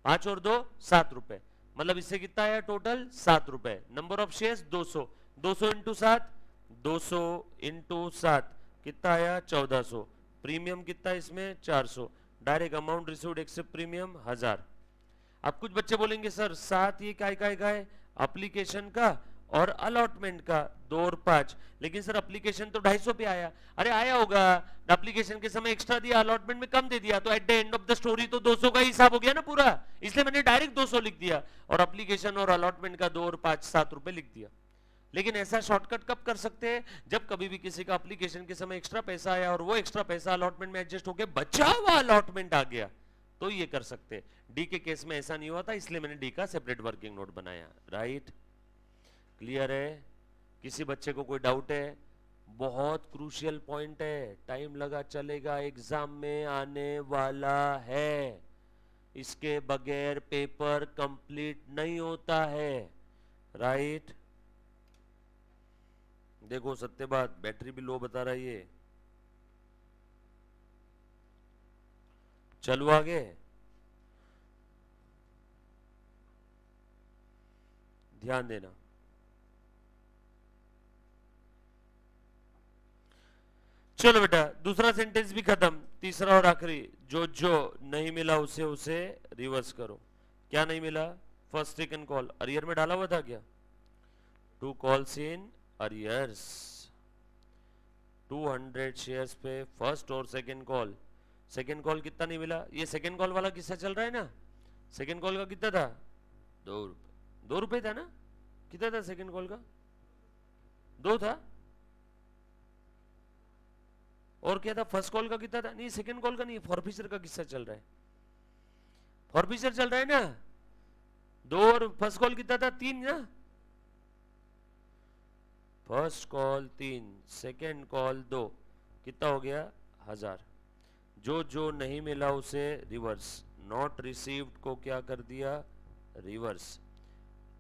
Speaker 1: 5 और 2 7 रुपए। मतलब इससे कितना आया टोटल, 7 रुपए। Number of shares 200, 200 into 7, 200 into 7 कितना आया, 1400। प्रीमियम कितना है इसमें, 400। Direct amount received except premium 1000। अब कुछ बच्चे बोलेंगे सर साथ ये क्या है, एप्लीकेशन का और अलॉटमेंट का 2 और 5, लेकिन सर एप्लीकेशन तो 250 पे आया। अरे आया होगा, एप्लीकेशन के समय एक्स्ट्रा दिया, अलॉटमेंट में कम दे दिया, तो at the end of the story तो 200 का ही हिसाब हो गया ना पूरा, इसलिए मैंने डायरेक्ट 200 लिख दिया, और एप्लीकेशन और अलॉटमेंट का 2 और 5 7 रुपए लिख दिया। लेकिन ऐसा शॉर्टकट कब कर सकते हैं, जब कभी भी किसी का एप्लीकेशन के समय एक्स्ट्रा पैसा आया और वो एक्स्ट्रा पैसा अलॉटमेंट में एडजस्ट होकर बचा हुआ अलॉटमेंट आ गया, तो ये कर सकते हैं। डी के केस में ऐसा नहीं हुआ था, इसलिए मैंने डी का सेपरेट वर्किंग नोट बनाया, राइट। क्लियर है? किसी बच्चे को कोई डाउट है? बहुत क्रूशियल पॉइंट है, टाइम लगा चलेगा, एग्जाम में आने वाला है, इसके बगैर पेपर कंप्लीट नहीं होता है, राइट। देखो सत्य बात, बैटरी भी लो बता रही है। चलो आगे, ध्यान देना। चलो बेटा दूसरा सेंटेंस भी खत्म, तीसरा और आखिरी, जो जो नहीं मिला उसे उसे रिवर्स करो। क्या नहीं मिला, फर्स्ट सेकंड कॉल अरियर में डाला हुआ था क्या, 2 कॉल्स इन अरियर्स, 200 शेयर्स पे फर्स्ट और सेकंड कॉल। सेकंड कॉल कितना नहीं मिला, ये सेकंड कॉल वाला किस्सा चल रहा है ना। सेकंड कॉल का कितना था, 2 रुपए, 2 रुपए था ना, कितना था सेकंड कॉल का, 2 था। और क्या था, फर्स्ट कॉल का कितना था, नहीं सेकंड कॉल का नहीं, फॉरफिशर का किस्सा चल रहा है, फॉरफिशर चल रहा है ना। 2 और फर्स्ट कॉल कितना था, 3 ना। फर्स्ट कॉल 3, सेकंड कॉल 2, कितना हो गया, 1000। जो जो नहीं मिला उसे रिवर्स, नॉट रिसीव्ड को क्या कर दिया, reverse.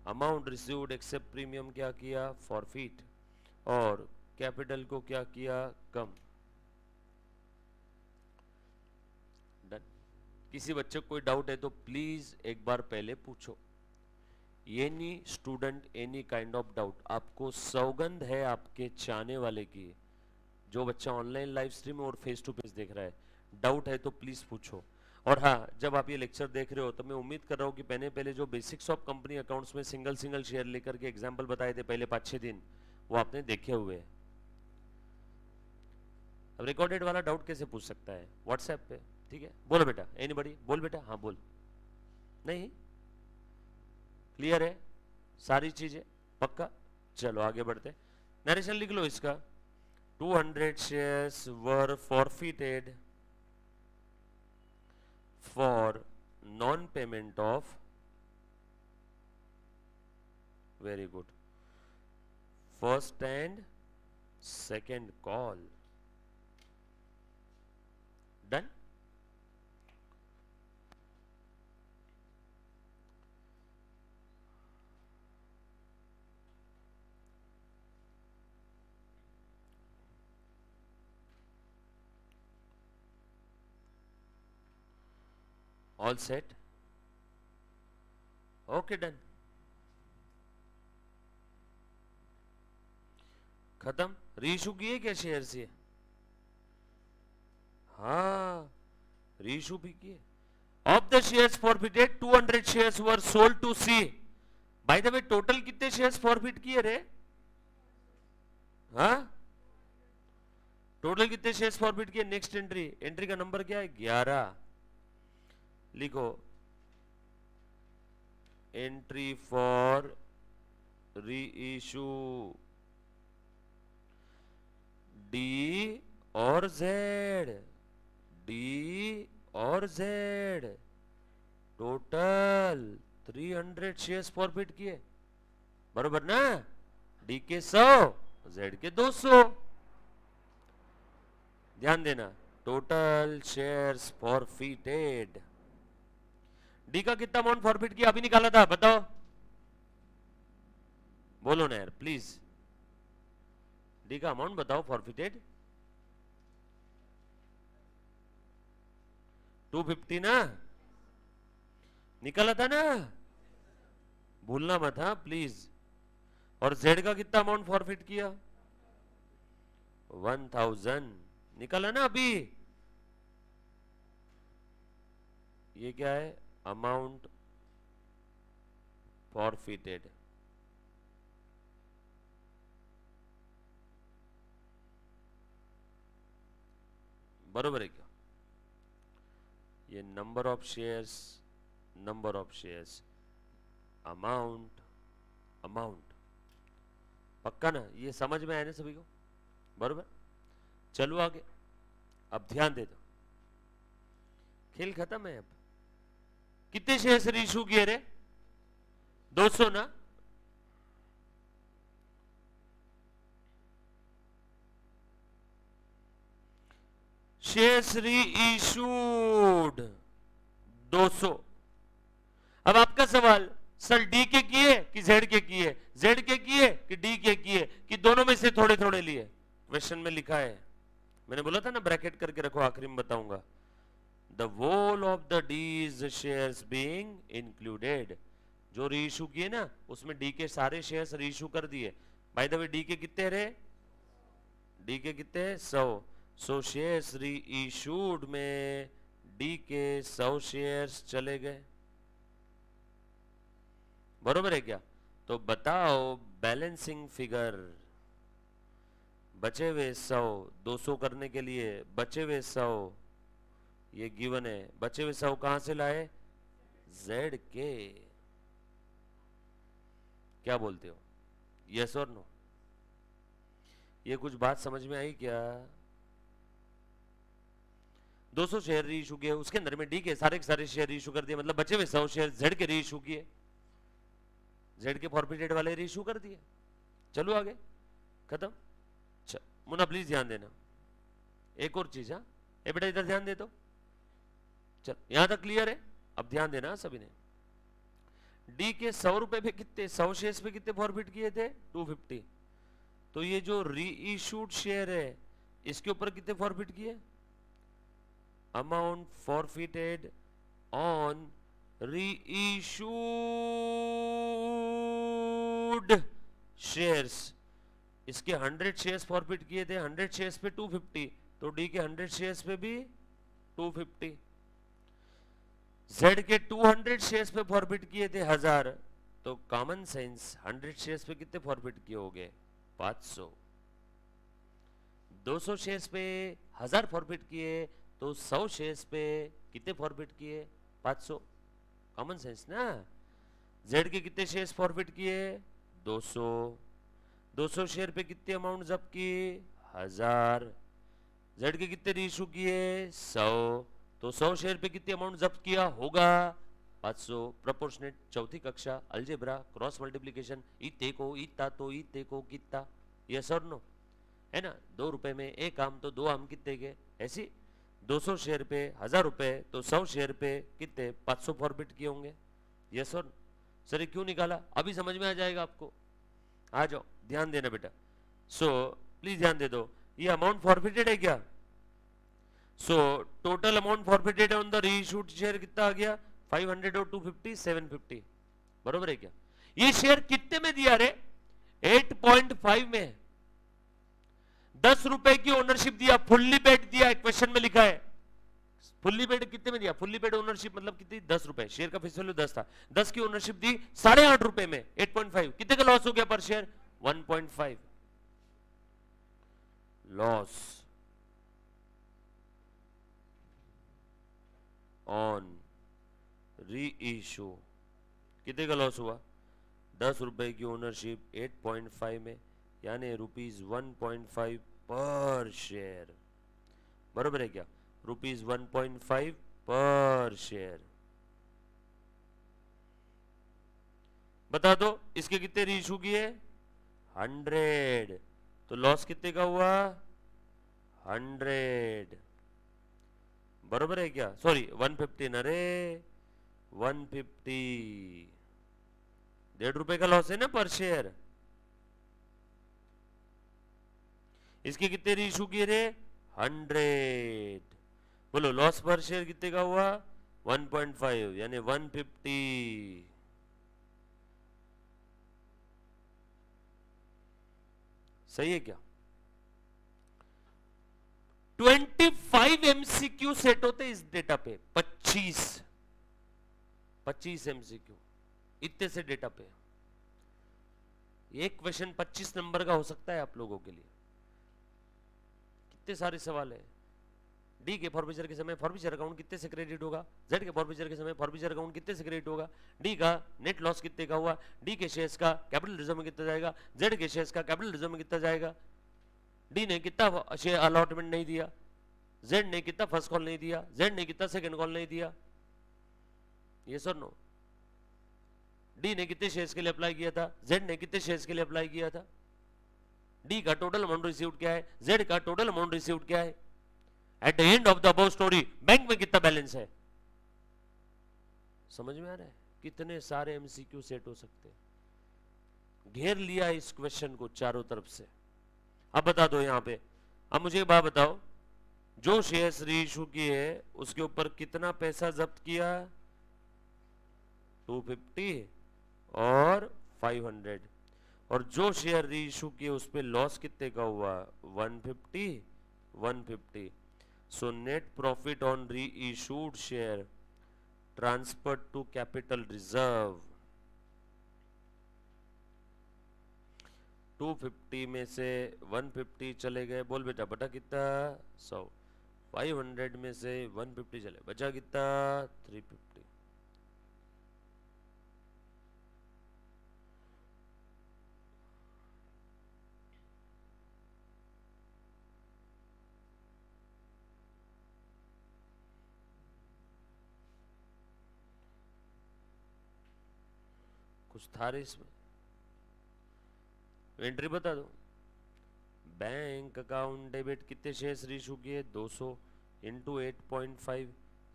Speaker 1: Amount received except premium क्या किया, फॉरफिट, और कैपिटल को क्या किया, कम। डन। किसी बच्चे को कोई डाउट है तो प्लीज एक बार पहले पूछो। Any student any kind of doubt, आपको सौगंध है आपके चाहने वाले की, जो बच्चा ऑनलाइन लाइव स्ट्रीम और फेस टू फेस देख रहा है, डाउट है तो प्लीज पूछो। और हाँ, जब आप ये लेक्चर देख रहे हो तो मैं उम्मीद कर रहा हूँ कि पहले जो बेसिक्स ऑफ कंपनी अकाउंट्स में सिंगल शेयर लेकर के एग्जाम्पल बताए थे पहले 5-6 दिन, वो आपने देखे हुए हैं। अब रिकॉर्डेड वाला डाउट कैसे पूछ सकता है, व्हाट्सएप पे, ठीक है। बोलो बेटा, एनीबॉडी, बोल बेटा, हाँ बोल। नहीं क्लियर है सारी चीजें, पक्का। चलो आगे बढ़ते, नरेशन लिख लो इसका। 200 shares were forfeited for non-payment of, very good, first and second call. Done. All set, okay done, खत्म। रीइशू किए क्या शेयर से? हाँ, रीइशू भी किए। Of the shares forfeited 200 shares were sold to C. By the way total कितने shares forfeit किए रे? हाँ, टोटल कितने शेयर्स फॉरफिट किए? नेक्स्ट एंट्री, एंट्री का नंबर क्या है? 11। लिखो एंट्री फॉर रीइशू डी और जेड, डी और जेड, टोटल 300 शेयर्स फॉरफिट किए, बरोबर ना? डी के 100, जेड के 200। ध्यान देना, टोटल शेयर्स फॉरफिटेड। डी का कितना अमाउंट फॉरफिट किया अभी निकाला था, बताओ, बोलो ना यार प्लीज। डी का अमाउंट बताओ फॉरफिटेड। 250 ना, निकाला था ना, भूलना मत हाँ प्लीज। और जेड का कितना अमाउंट फॉरफिट किया? 1000, निकाला ना अभी। ये क्या है? Amount forfeited. बरोबर है क्या? ये number of shares, number of shares, amount, amount, पक्का ना? ये समझ में आया ना सभी को? बरोबर, चलो आगे। अब ध्यान दे दो, खेल खत्म है। अब कितने शेयर्स रीइशू किए रे? 200 ना? Shares reissued 200। अब आपका सवाल, सर डी के किए कि जेड के किए? जेड के किए कि डी के किए कि दोनों में से थोड़े थोड़े लिए? क्वेश्चन में लिखा है, मैंने बोला था ना ब्रैकेट करके रखो, आखिरी में बताऊंगा। The whole of the these shares being included. जो रीइशू किए ना उसमें डी के सारे शेयर्स रीइशू कर दिए। बाय द वे डी के कितने रहे? डी के कितने? 100। सो शेयर्स रीइशूड में डी के 100 शेयर्स चले गए, बरोबर है क्या? तो बताओ बैलेंसिंग फिगर, बचे हुए 100, 200 करने के लिए बचे हुए 100, ये गिवन है, बचे हुए 100 कहां से लाए? जेड के। क्या बोलते हो, यस और नो? ये कुछ बात समझ में आई क्या? 200 शेयर रीइशू किए, उसके अंदर में डी के सारे शेयर रीइशू कर दिए, मतलब बचे हुए 100 शेयर जेड के रीइशू किए, जेड के फॉरफिटेड वाले रीइशू कर दिए। चलो आगे, खत्म। मुन्ना प्लीज ध्यान देना, एक और चीज। हाँ ए बेटा इधर ध्यान दे दो, चल यहां तक क्लियर है? अब ध्यान देना सभी ने। डी के 100 रुपए पे कितने, 100 शेयर्स पे कितने फॉरफिट किए थे? 250। तो ये जो रीइशूड शेयर है इसके ऊपर कितने फॉरफिट किए? Amount forfeited on reissued shares, इसके 100 शेयर्स फॉरफिट किए थे, 100 शेयर्स पे 250, तो डी के 100 शेयर्स पे भी 250। जेड के 200 शेयर्स पे फॉरफिट किए थे 1000, तो कॉमन सेंस 100 शेयर्स पे कितने फॉरफिट किए होंगे? 500। 200 शेयर्स पे 1000 फॉरफिट किए, तो 100 शेयर्स पे कितने फॉरफिट किए? 500। कॉमन सेंस ना? जेड के कितने शेयर्स फॉरफिट किए? 200। 200 शेयर पे कितने अमाउंट जब्त किए? 1000। जेड के कितने रीइशू किए? 100, तो 100 शेयर पे कितने अमाउंट जब्त किया होगा? 500। प्रोपोर्शनेट, चौथी कक्षा, अलजेब्रा, क्रॉस मल्टीप्लिकेशन, इते को इता तो इते को कितना, यस और नो? है ना? 2 रुपए में एक आम, तो 2 आम कितने के? ऐसी 200 शेयर पे 1000 रुपए, तो 100 शेयर पे कितने? 500 फॉरफिट किए होंगे, यस और? सर ये क्यों निकाला? अभी समझ में आ जाएगा आपको, आ जाओ ध्यान देना बेटा। सो प्लीज ध्यान दे दो, ये अमाउंट फॉरफिटेड है क्या? So total amount forfeited on the reissued share कितना आ गया? 500 और 250 750, बरोबर है क्या? ये शेयर कितने में दिया रे? 8.5 में। 10 रुपए की ओनरशिप दिया, फुल्ली पेड दिया, क्वेश्चन में लिखा है। फुल्ली पेड कितने में दिया? फुल्ली पेड ओनरशिप मतलब कितनी? 10 रुपए। शेयर का फेस वैल्यू 10 था, 10 की ओनरशिप दी 8.5 रुपए में। 8.5 कितने का लॉस हो गया पर शेयर? 1.5 लॉस ऑन री इशू। कितने का लॉस हुआ? 10 रुपए की ओनरशिप 8.5 में, यानी ₹1.5 पर शेयर, बरोबर है क्या? ₹1.5 पर शेयर। बता दो इसके कितने रीइश्यू किए? 100, तो लॉस कितने का हुआ? 100, बरोबर है क्या? सॉरी 150 न रे, 150, ₹1.5 का लॉस है ना पर शेयर। इसके कितने रीइश्यू किए रे? 100। बोलो लॉस पर शेयर कितने का हुआ? 1.5, यानी 150। सही है क्या? 25 एमसीक्यू सेट होते इस डेटा पे। 25 एमसीक्यू इतने से डेटा पे। एक क्वेश्चन 25 नंबर का हो सकता है आप लोगों के लिए। कितने सारे सवाल है। डी के फॉरफीचर के समय फॉरफीचर अकाउंट कितने से क्रेडिट होगा? जेड के फॉरफीचर के समय फॉरफीचर अकाउंट कितने से क्रेडिट होगा? डी का नेट लॉस कितने का हुआ? डी के शेयर्स का कैपिटल रिजर्व में कितना जाएगा? जेड के शेयर्स का कैपिटल रिजर्व में कितना जाएगा? डी ने कितना शेयर अलॉटमेंट नहीं दिया? जेड ने कितना फर्स्ट कॉल नहीं दिया? जेड ने कितना सेकंड कॉल नहीं दिया? ये सर नो। डी ने कितने शेयर्स के लिए अप्लाई किया था? जेड ने कितने शेयर्स के लिए अप्लाई किया था? डी का टोटल अमाउंट रिसीव्ड क्या है? जेड का टोटल अमाउंट रिसीव्ड क्या है? At the end of the above story bank में कितना बैलेंस है? समझ में आ रहा है? कितने सारे एमसीक्यू सेट हो सकते हैं। घेर लिया इस क्वेश्चन को चारों तरफ से। अब बता दो यहां पे, अब मुझे एक बात बताओ, जो शेयर्स रीइश्यू किए उसके ऊपर कितना पैसा जब्त किया? 250 और 500। और जो शेयर रीइश्यू किए उस पे लॉस कितने का हुआ? 150। So net profit on reissued share transfer to capital reserve. 250 में से 150 चले गए, बोल बेटा बटा कितना? 100। 500 में से 150 चले, बचा कितना? 350। कुछ था रे इसमें? एंट्री बता दो। बैंक अकाउंट डेबिट कितने शेयर्स रीइश्यू किए? 200 इंटू 8.5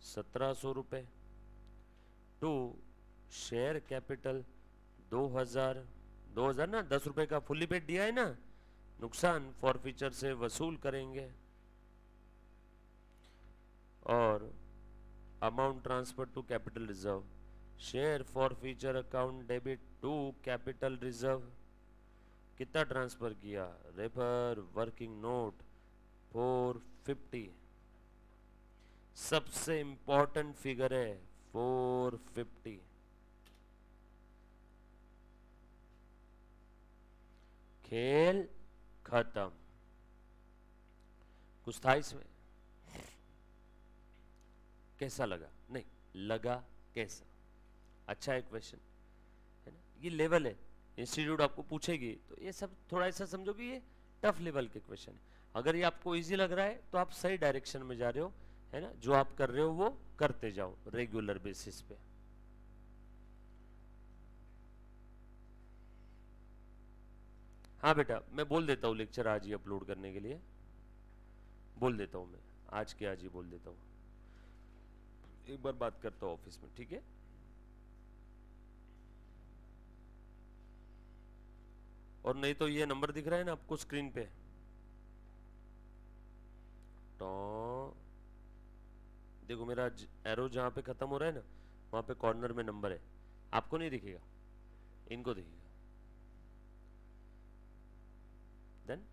Speaker 1: 1700 रुपए। टू शेयर कैपिटल 2000 ना, 10 रुपए का फुल्ली पेड दिया है ना, नुकसान फॉरफीचर से वसूल करेंगे। और amount transfer to capital reserve, share forfeiture account debit to capital reserve. कितना ट्रांसफर किया? Refer working note 450। सबसे इंपॉर्टेंट फिगर है 450। खेल खत्म। कुछ था इसमें? कैसा लगा? नहीं लगा कैसा? अच्छा है क्वेश्चन, है ना? ये लेवल है, इंस्टीट्यूट आपको पूछेगी तो ये सब थोड़ा ऐसा समझो कि ये टफ लेवल के क्वेश्चन है। अगर ये आपको इजी लग रहा है तो आप सही डायरेक्शन में जा रहे हो, है ना? जो आप कर रहे हो वो करते जाओ रेगुलर बेसिस पे। हाँ बेटा, मैं बोल देता हूँ लेक्चर आज ही अपलोड करने के लिए, बोल देता हूँ मैं, आज के आज ही बोल देता हूँ। एक बार बात करता हूँ ऑफिस में, ठीक है? और नहीं तो ये नंबर दिख रहा है ना आपको स्क्रीन पे, तो देखो मेरा एरो जहाँ पे खत्म हो रहा है ना, वहां पे कॉर्नर में नंबर है, आपको नहीं दिखेगा, इनको दिखेगा। देन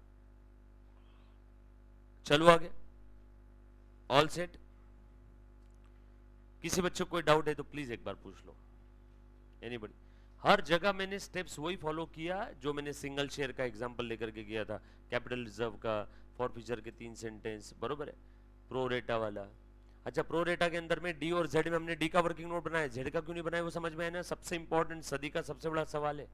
Speaker 1: चलो आगे, ऑल सेट। किसी बच्चे को कोई डाउट है तो प्लीज एक बार पूछ लो, एनीबडी। हर जगह मैंने स्टेप्स वही फॉलो किया जो मैंने सिंगल शेयर का एग्जांपल लेकर के किया था, कैपिटल रिजर्व का, फॉरफीचर के 3 सेंटेंस, बरोबर है, प्रो रेटा वाला। अच्छा, प्रो रेटा के अंदर में डी और जेड में हमने डी का वर्किंग नोट बनाया, जेड का क्यों नहीं बनाया वो समझ में आया ना। सबसे इंपॉर्टेंट, सदी का सबसे बड़ा सवाल है,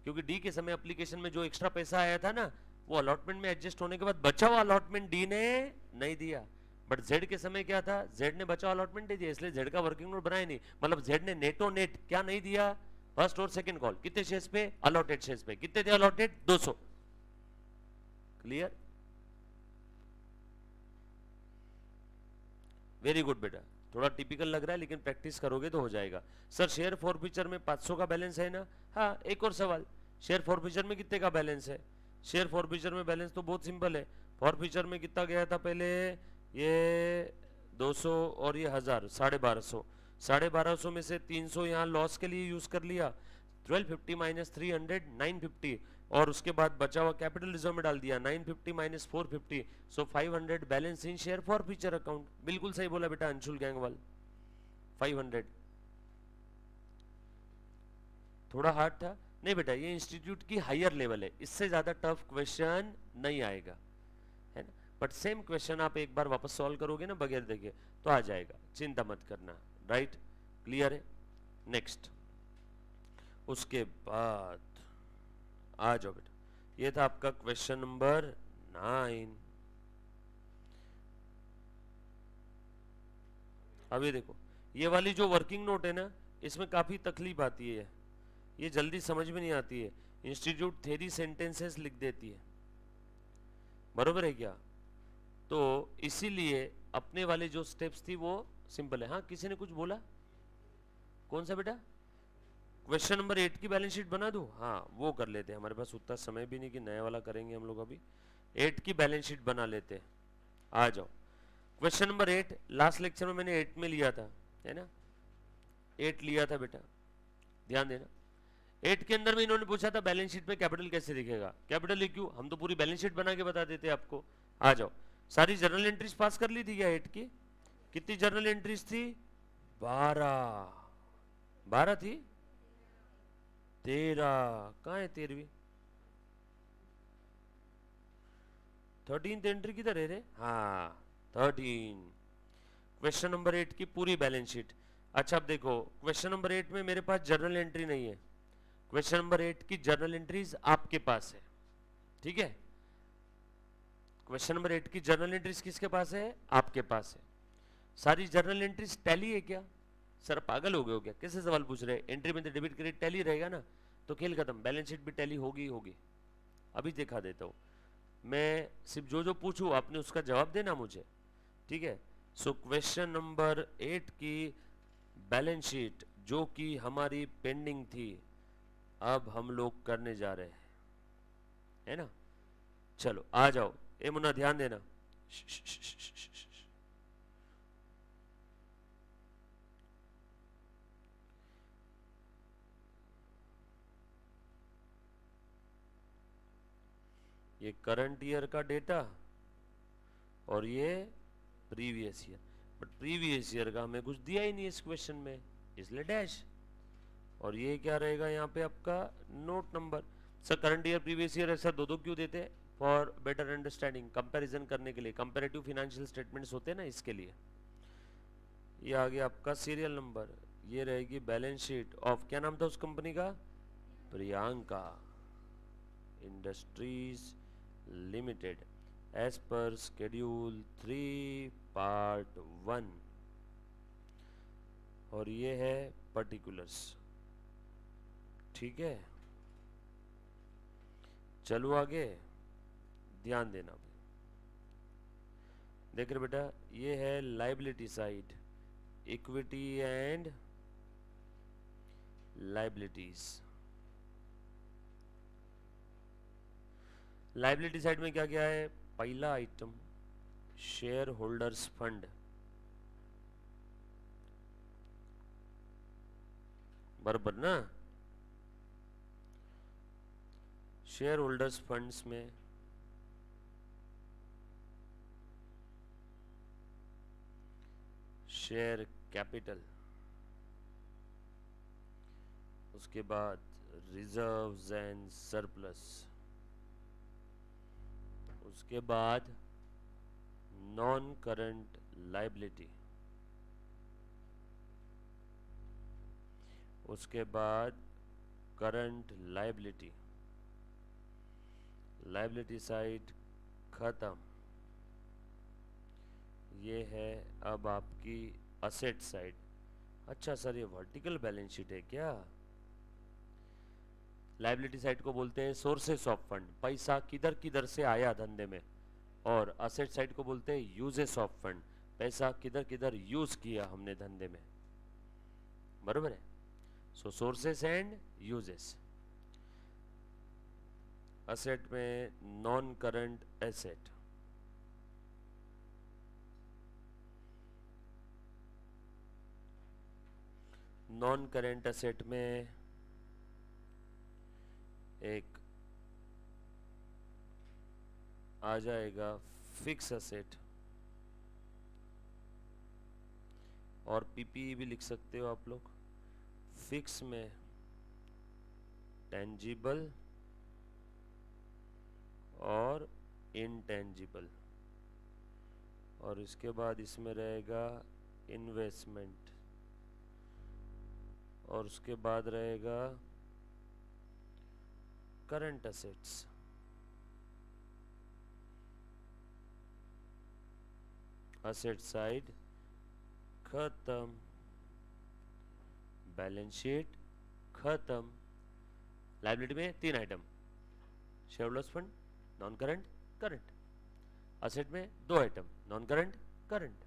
Speaker 1: क्योंकि डी के समय एप्लीकेशन में जो एक्स्ट्रा पैसा आया था ना, वो अलॉटमेंट में एडजस्ट होने के बाद बचा हुआ अलॉटमेंट डी ने नहीं दिया, बट जेड के समय क्या था, जेड ने बचा अलॉटमेंट दे दिया, इसलिए जेड का वर्किंग नोट बनाया नहीं। मतलब जेड ने नेटो नेट क्या नहीं दिया, फर्स्ट और सेकंड कॉल, कितने शेयर्स पे, अलॉटेड शेयर्स पे, कितने थे अलॉटेड, 200। क्लियर, वेरी गुड बेटा, थोड़ा टिपिकल लग रहा है लेकिन प्रैक्टिस करोगे तो हो जाएगा। सर शेयर फॉरफीचर में 500 का बैलेंस है ना, हाँ एक और सवाल, शेयर फॉरफीचर में कितने का बैलेंस है। शेयर फॉरफीचर में बैलेंस तो बहुत सिंपल है, फॉरफीचर में कितना गया था पहले, ये 200 और ये 1000, 1250, 1250 में से 300 यहाँ लॉस के लिए यूज कर लिया, 1250 माइनस 300, 950, और उसके बाद बचा हुआ कैपिटल रिजर्व में डाल दिया, 950 माइनस 450, सो 500 बैलेंस इन शेयर फॉर फ्यूचर अकाउंट। बिल्कुल सही बोला बेटा अंशुल गैंगवाल, 500। थोड़ा हार्ड था नहीं बेटा, ये इंस्टीट्यूट की हायर लेवल है, इससे ज्यादा टफ क्वेश्चन नहीं आएगा, है ना। बट सेम क्वेश्चन आप एक बार वापस सॉल्व करोगे ना बगैर देखे तो आ जाएगा, चिंता मत करना, राइट, क्लियर है। नेक्स्ट, उसके बाद आ जाओ बेटा, ये था आपका क्वेश्चन नंबर 9। अभी देखो, ये वाली जो वर्किंग नोट है ना, इसमें काफी तकलीफ आती है, ये जल्दी समझ में नहीं आती है, इंस्टीट्यूट थेरी सेंटेंसेस लिख देती है, बरोबर है क्या। तो इसीलिए अपने वाले जो स्टेप्स थी वो सिंपल है। हाँ किसी ने कुछ बोला, कौन सा बेटा, क्वेश्चन नंबर 8 की बैलेंस शीट बना दूं, हाँ वो कर लेते हैं, हमारे पास उतना समय भी नहीं कि नया वाला करेंगे हम लोग, अभी 8 की बैलेंस शीट बना लेते हैं। आ जाओ, क्वेश्चन नंबर 8 लास्ट लेक्चर में मैंने 8 में लिया था, है ना, 8 लिया था बेटा, ध्यान देना। 8 के अंदर में इन्होंने पूछा था बैलेंस शीट में कैपिटल कैसे दिखेगा, कैपिटल क्यों, हम तो पूरी बैलेंस शीट बना के बता देते आपको। आ जाओ, सारी जर्नल एंट्रीज पास कर ली थी क्या 8 की, कितनी जर्नल एंट्रीज थी, 12, 12 थी, 13 कहाँ है, 13वीं, 13th एंट्री किधर है रे, हाँ 13। क्वेश्चन नंबर 8 की पूरी बैलेंस शीट। अच्छा अब देखो, क्वेश्चन नंबर 8 में मेरे पास जर्नल एंट्री नहीं है, क्वेश्चन नंबर 8 की जर्नल एंट्रीज आपके पास है, ठीक है। क्वेश्चन नंबर 8 की जर्नल एंट्रीज किसके पास है, आपके पास है। सारी जर्नल एंट्रीज टैली है क्या, सर पागल हो गए हो क्या, कैसे सवाल पूछ रहे हैं, एंट्री में तो डेबिट क्रेडिट टैली रहेगा ना, तो खेल खत्म, बैलेंस शीट भी टैली होगी होगी। अभी दिखा देता हूँ, मैं सिर्फ जो जो पूछूं आपने उसका जवाब देना मुझे, ठीक है। सो क्वेश्चन नंबर 8 की बैलेंस शीट जो कि हमारी पेंडिंग थी, अब हम लोग करने जा रहे हैं, है ना। चलो आ जाओ, ए मुन्ना ध्यान देना, ये करंट ईयर का डेटा और ये previous year, but previous year का हमें कुछ दिया ही नहीं इस क्वेश्चन में, इसलिए डैश, और ये क्या रहेगा यहाँ पे आपका note number. Sir current year previous year ऐसा दो दो क्यों देते हैं, फॉर बेटर अंडरस्टैंडिंग, कंपैरिजन करने के लिए, कंपैरेटिव फाइनेंशियल स्टेटमेंट्स होते हैं ना, इसके लिए। ये आ गया आपका सीरियल नंबर, ये रहेगी बैलेंस शीट ऑफ, क्या नाम था उस कंपनी का, Priyanka Industries Limited, as per schedule 3 part 1, और ये है पर्टिकुलर्स, ठीक है। चलो आगे, ध्यान देना, देख रहे बेटा, ये है liability side, equity and liabilities. Liability side में क्या क्या है, पहला आइटम शेयर होल्डर्स फंड, बराबर ना। शेयर होल्डर्स फंड्स में शेयर कैपिटल, उसके बाद रिजर्व्स एंड सरप्लस, उसके बाद नॉन करंट लायबिलिटी, उसके बाद करंट लायबिलिटी, लायबिलिटी साइड खत्म। ये है अब आपकी असेट साइड। अच्छा सर ये वर्टिकल बैलेंस शीट है क्या? लायबिलिटी साइड को बोलते हैं सोर्सेस ऑफ फंड, पैसा किधर किधर से आया धंधे में, और असेट साइड को बोलते हैं यूजेस ऑफ फंड, पैसा किधर किधर यूज किया हमने धंधे में, बरोबर है। सो सोर्सेस एंड यूजेस। असेट में non current asset, non current asset में एक आ जाएगा फिक्स एसेट, और पीपीई भी लिख सकते हो आप लोग। फिक्स में टेंजिबल और इनटेंजिबल, और इसके बाद इसमें रहेगा इन्वेस्टमेंट, और उसके बाद रहेगा करंट असेट्स। असेट साइड खत्म, बैलेंस शीट खत्म। लायबिलिटी में 3 item, share holders fund, non current, current. Asset में 2 आइटम, नॉन करंट, करंट,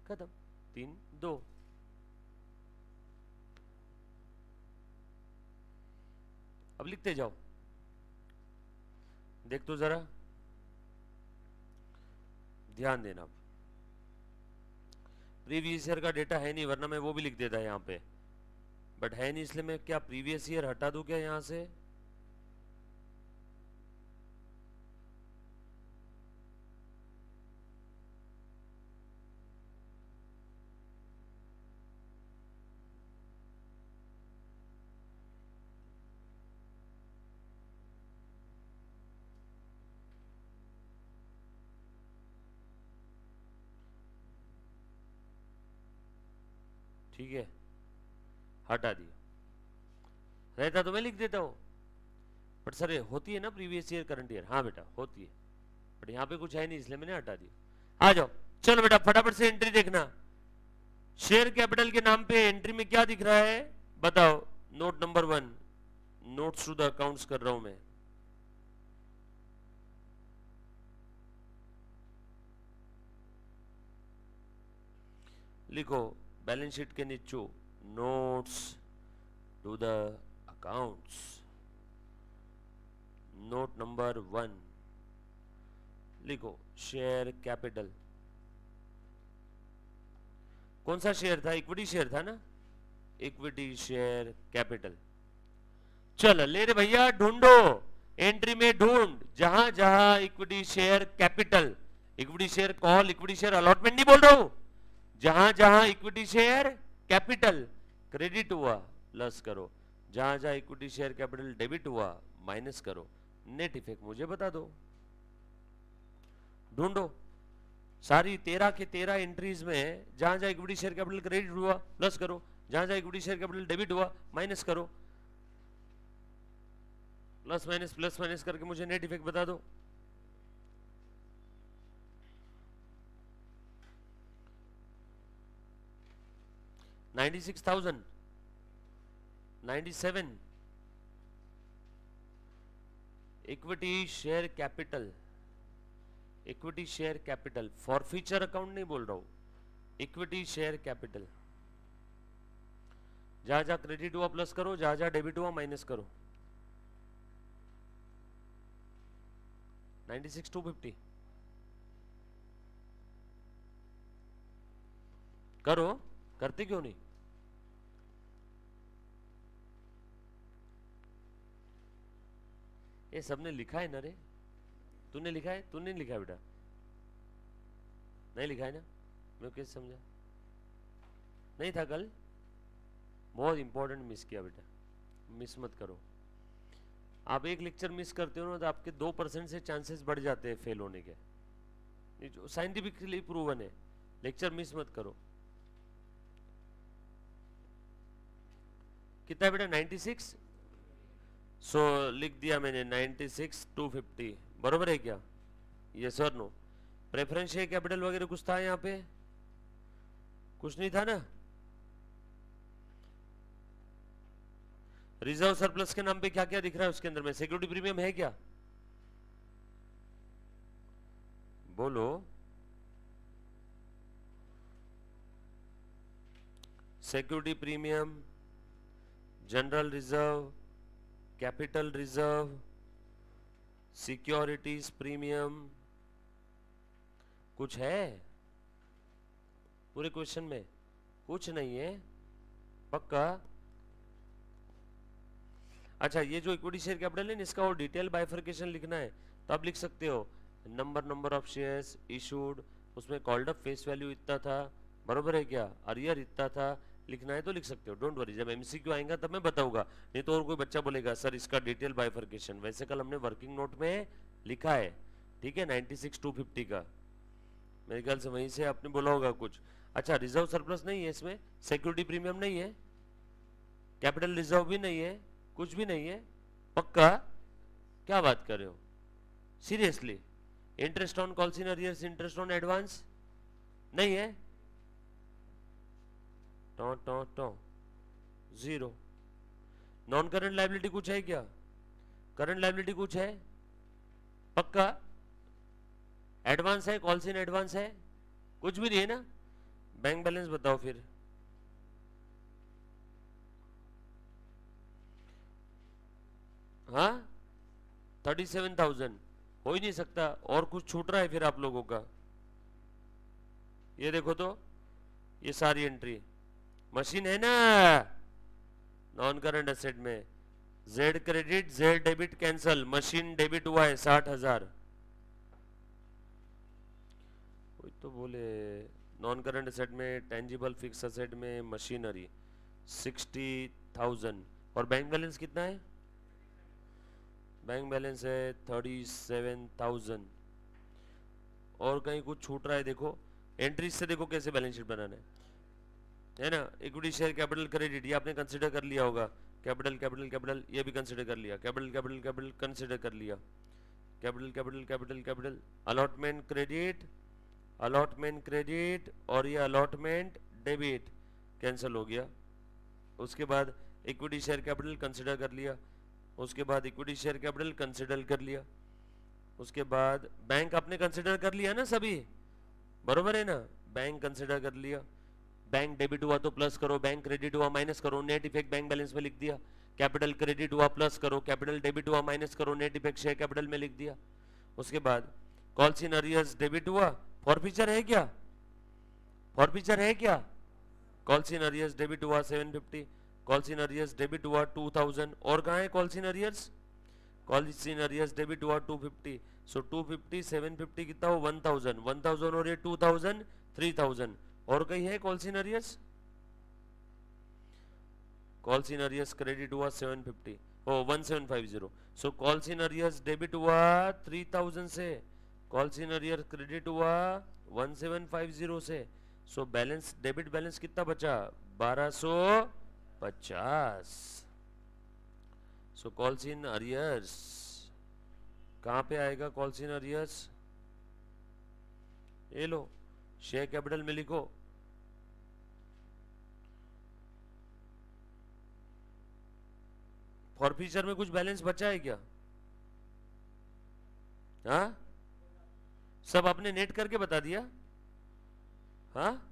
Speaker 1: खत्म। 3 2। अब लिखते जाओ, देख तो जरा, ध्यान देना। प्रीवियस ईयर का डेटा है नहीं, वरना मैं वो भी लिख देता यहाँ पे, बट है नहीं, इसलिए मैं क्या प्रीवियस ईयर हटा दूं क्या यहां से? ठीक है, हटा दिया। रहता तो मैं लिख देता हूँ, बट सर होती है ना प्रीवियस ईयर करंट ईयर, हाँ बेटा होती है, बट यहाँ पे कुछ है नहीं इसलिए मैंने हटा दिया। आ जाओ, चलो बेटा फटाफट से एंट्री देखना। शेयर कैपिटल के नाम पे एंट्री में क्या दिख रहा है बताओ? Note number 1, notes to the accounts कर रहा हूं मैं। लिखो बैलेंस शीट के नीचे notes to the accounts, note number 1 लिखो शेयर कैपिटल। कौन सा शेयर था? इक्विटी शेयर था ना, इक्विटी शेयर कैपिटल। चल ले रे भैया ढूंढो, एंट्री में ढूंढ, जहां जहां equity share capital, equity share call, equity share allotment नहीं बोल रहा हूं, जहां जहां इक्विटी शेयर कैपिटल क्रेडिट हुआ प्लस करो, जहां जहां इक्विटी शेयर कैपिटल डेबिट हुआ माइनस करो, नेट इफेक्ट मुझे बता दो। ढूंढो सारी 13 के 13 एंट्रीज में जहां जहां इक्विटी शेयर कैपिटल क्रेडिट हुआ प्लस करो, जहां जहां इक्विटी शेयर कैपिटल डेबिट हुआ माइनस करो, प्लस माइनस करके मुझे नेट इफेक्ट बता दो। $96,000, 97 equity share capital, equity share capital, forfeiture account नहीं बोल रहा हूं, इक्विटी शेयर कैपिटल। जहां जहां क्रेडिट हुआ प्लस करो, जहां जहां डेबिट हुआ माइनस करो। 96,250 करो, करते क्यों नहीं? ये सबने लिखा है ना रे, तूने लिखा है? तूने लिखा है बेटा? नहीं लिखा है ना? मैं कैसे समझा? नहीं था कल? बहुत इंपॉर्टेंट मिस किया बेटा, मिस मत करो। आप एक लेक्चर मिस करते हो ना तो आपके 2% से चांसेस बढ़ जाते हैं फेल होने के, ये जो साइंटिफिकली प्रूवन है। लेक्चर मिस मत करो। कितना है बेटा? 96। सो लिख दिया मैंने 96 250, बरोबर है क्या? यस और नो? प्रेफरेंस शेयर कैपिटल वगैरह कुछ था यहाँ पे? कुछ नहीं था ना? रिजर्व सरप्लस के नाम पे क्या क्या दिख रहा है उसके अंदर में? सिक्योरिटी प्रीमियम है क्या? बोलो। Security premium, general reserve, capital reserve, securities premium, कुछ है पूरे क्वेश्चन में? कुछ नहीं है पक्का? अच्छा, ये जो इक्विटी शेयर कैपिटल है ना, इसका और डिटेल बाइफर्केशन लिखना है तो आप लिख सकते हो नंबर ऑफ शेयर्स इशूड, उसमें कॉल्ड अप फेस वैल्यू इतना था, बरोबर है क्या? अरियर इतना था, लिखना है तो लिख सकते हो, डोंट वरी। जब एमसीक्यू आएगा तब मैं बताऊंगा, नहीं तो और कोई बच्चा बोलेगा सर इसका डिटेल बाइफर्केशन। वैसे कल हमने वर्किंग नोट में लिखा है, ठीक है, 96 250 का, मेरे ख्याल से वहीं से आपने बोला होगा कुछ। अच्छा, रिजर्व सरप्लस नहीं है इसमें, सिक्योरिटी प्रीमियम नहीं है, कैपिटल रिजर्व भी नहीं है, कुछ भी नहीं है पक्का? क्या बात कर रहे हो seriously? Interest on calls in arrears, interest on advance नहीं है, टो टो टो जीरो। नॉन करंट लायबिलिटी कुछ है क्या? करंट लायबिलिटी कुछ है पक्का? एडवांस है, कॉल्स इन एडवांस है, कुछ भी नहीं है ना? बैंक बैलेंस बताओ फिर। हाँ, 37,000 हो ही नहीं सकता, और कुछ छूट रहा है फिर आप लोगों का? ये देखो तो, ये सारी एंट्री मशीन है ना नॉन करंट एसेट में, Z credit Z debit cancel, machine debit हुआ है 60,000। कोई तो बोले नॉन करंट एसेट में, टेंजिबल फिक्स एसेट में मशीनरी 60,000, और बैंक बैलेंस कितना है? बैंक बैलेंस है 37,000, और कहीं कुछ छूट रहा है देखो, एंट्रीज से देखो कैसे बैलेंस शीट बनाना है ना? इक्विटी शेयर कैपिटल क्रेडिट ये आपने कंसिडर कर लिया होगा, कैपिटल कैपिटल कैपिटल ये भी कंसिडर कर लिया, कैपिटल कैपिटल कैपिटल कंसिडर कर लिया, capital capital capital capital, allotment credit, allotment credit, और ये अलॉटमेंट डेबिट कैंसिल हो गया। उसके बाद इक्विटी शेयर कैपिटल कंसिडर कर लिया, उसके बाद इक्विटी शेयर कैपिटल कंसिडर कर लिया, उसके बाद बैंक आपने कंसिडर कर लिया ना सभी, बरोबर है ना? बैंक कंसिडर कर लिया, बैंक डेबिट हुआ तो प्लस करो, बैंक क्रेडिट हुआ माइनस करो, नेट इफेक्ट बैंक बैलेंस में लिख दिया, कैपिटल क्रेडिट हुआ प्लस करो, कैपिटल डेबिट हुआ माइनस करो, नेट इफेक्ट शेयर कैपिटल में लिख दिया। उसके बाद कॉल्स इन अरियर्स डेबिट हुआ, फॉरफीचर है क्या? फॉरफीचर है क्या? कॉल्स इन अरियर्स डेबिट हुआ 750, कॉल्स इन अरियर्स डेबिट हुआ 2000, और कहाँ है calls in arrears? Calls in arrears debit हुआ 250, सो 250 750 कितना हो? 1000, 1000 और ये 2000 3000, और कहीं है calls in arrears? Calls in arrears credit हुआ 750, ओ 1750, सो कॉल्स इन अरियर्स डेबिट हुआ 3000 से, कॉल्स इन अरियर क्रेडिट हुआ 1750 से, सो बैलेंस डेबिट बैलेंस कितना बचा? 1250। सो कॉल्स इन अरियर्स कहाँ पे आएगा? कॉल्स इन अरियर्स ये लो, शेयर कैपिटल में लिखो, फॉरफीचर में कुछ बैलेंस बचा है क्या? हाँ, सब आपने नेट करके बता दिया? हाँ,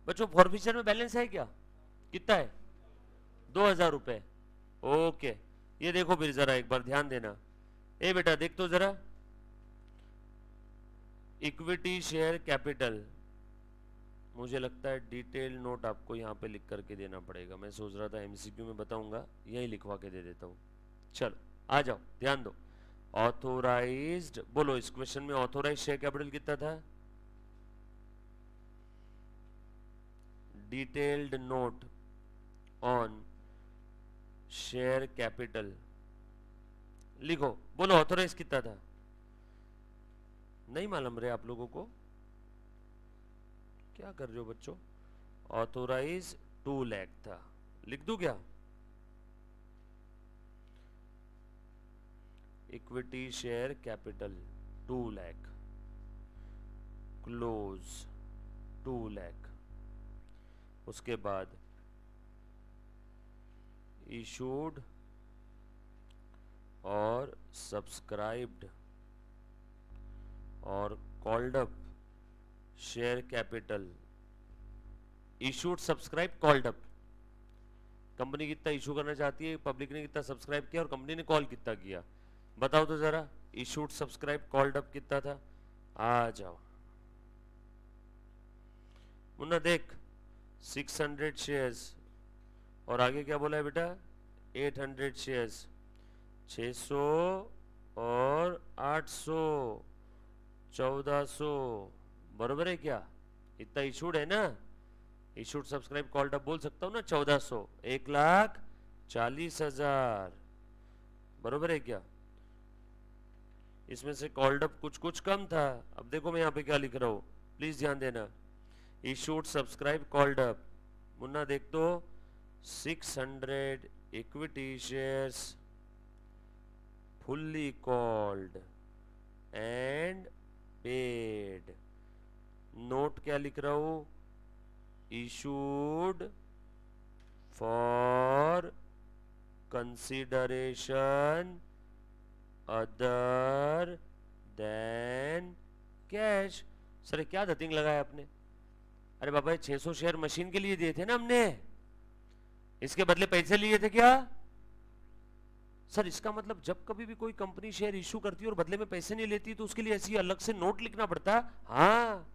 Speaker 1: बच्चों फॉरफीचर में बैलेंस है क्या? कितना है? 2000 रुपए। ओके, ये देखो फिर जरा एक बार ध्यान देना, ए बेटा देख तो जरा, इक्विटी शेयर कैपिटल मुझे लगता है डिटेल नोट आपको यहाँ पे लिख करके देना पड़ेगा। मैं सोच रहा था एमसीक्यू में बताऊंगा, यही लिखवा के दे देता हूँ। चलो आ जाओ, ध्यान दो। ऑथोराइज्ड, बोलो इस क्वेश्चन में ऑथोराइज्ड शेयर कैपिटल कितना था? Detailed note on share capital लिखो, बोलो ऑथोराइज कितना था? नहीं मालूम रे आप लोगों को? क्या कर रहे हो बच्चों? ऑथोराइज 2 लाख था, लिख दूं क्या? Equity share capital 2 lakh, close 2 lakh, उसके बाद इशूड और सब्सक्राइब्ड और called up share capital, issued subscribe called up. Company कितना इशू करना चाहती है, पब्लिक ने कितना सब्सक्राइब किया और कंपनी ने कॉल कितना किया, बताओ तो जरा। इशूड सब्सक्राइब कॉल्ड अप कितना था? आ जाओ मुन्ना देख, 600 शेयर्स और आगे क्या बोला है बेटा? 800 शेयर्स, 600 और 800, 1400, बरोबर है क्या? इतना इशूड है ना, इशूड सब्सक्राइब कॉल्ड अप बोल सकता हूँ ना, 1400, 1,40,000, बरोबर है क्या? इसमें से कॉल्ड अप कुछ कुछ कम था। अब देखो मैं यहाँ पे क्या लिख रहा हूँ, प्लीज ध्यान देना। Issued subscribe called up, Munna देख तो, 600 equity shares fully called and paid. Note क्या लिख रहा हूं? Issued for consideration other than cash. Sir क्या धतिंग लगाया आपने? अरे बाबा 600 शेयर मशीन के लिए दिए थे ना हमने, इसके बदले पैसे लिए थे क्या? सर इसका मतलब जब कभी भी कोई कंपनी शेयर इशू करती है और बदले में पैसे नहीं लेती तो उसके लिए ऐसी अलग से नोट लिखना पड़ता? हाँ,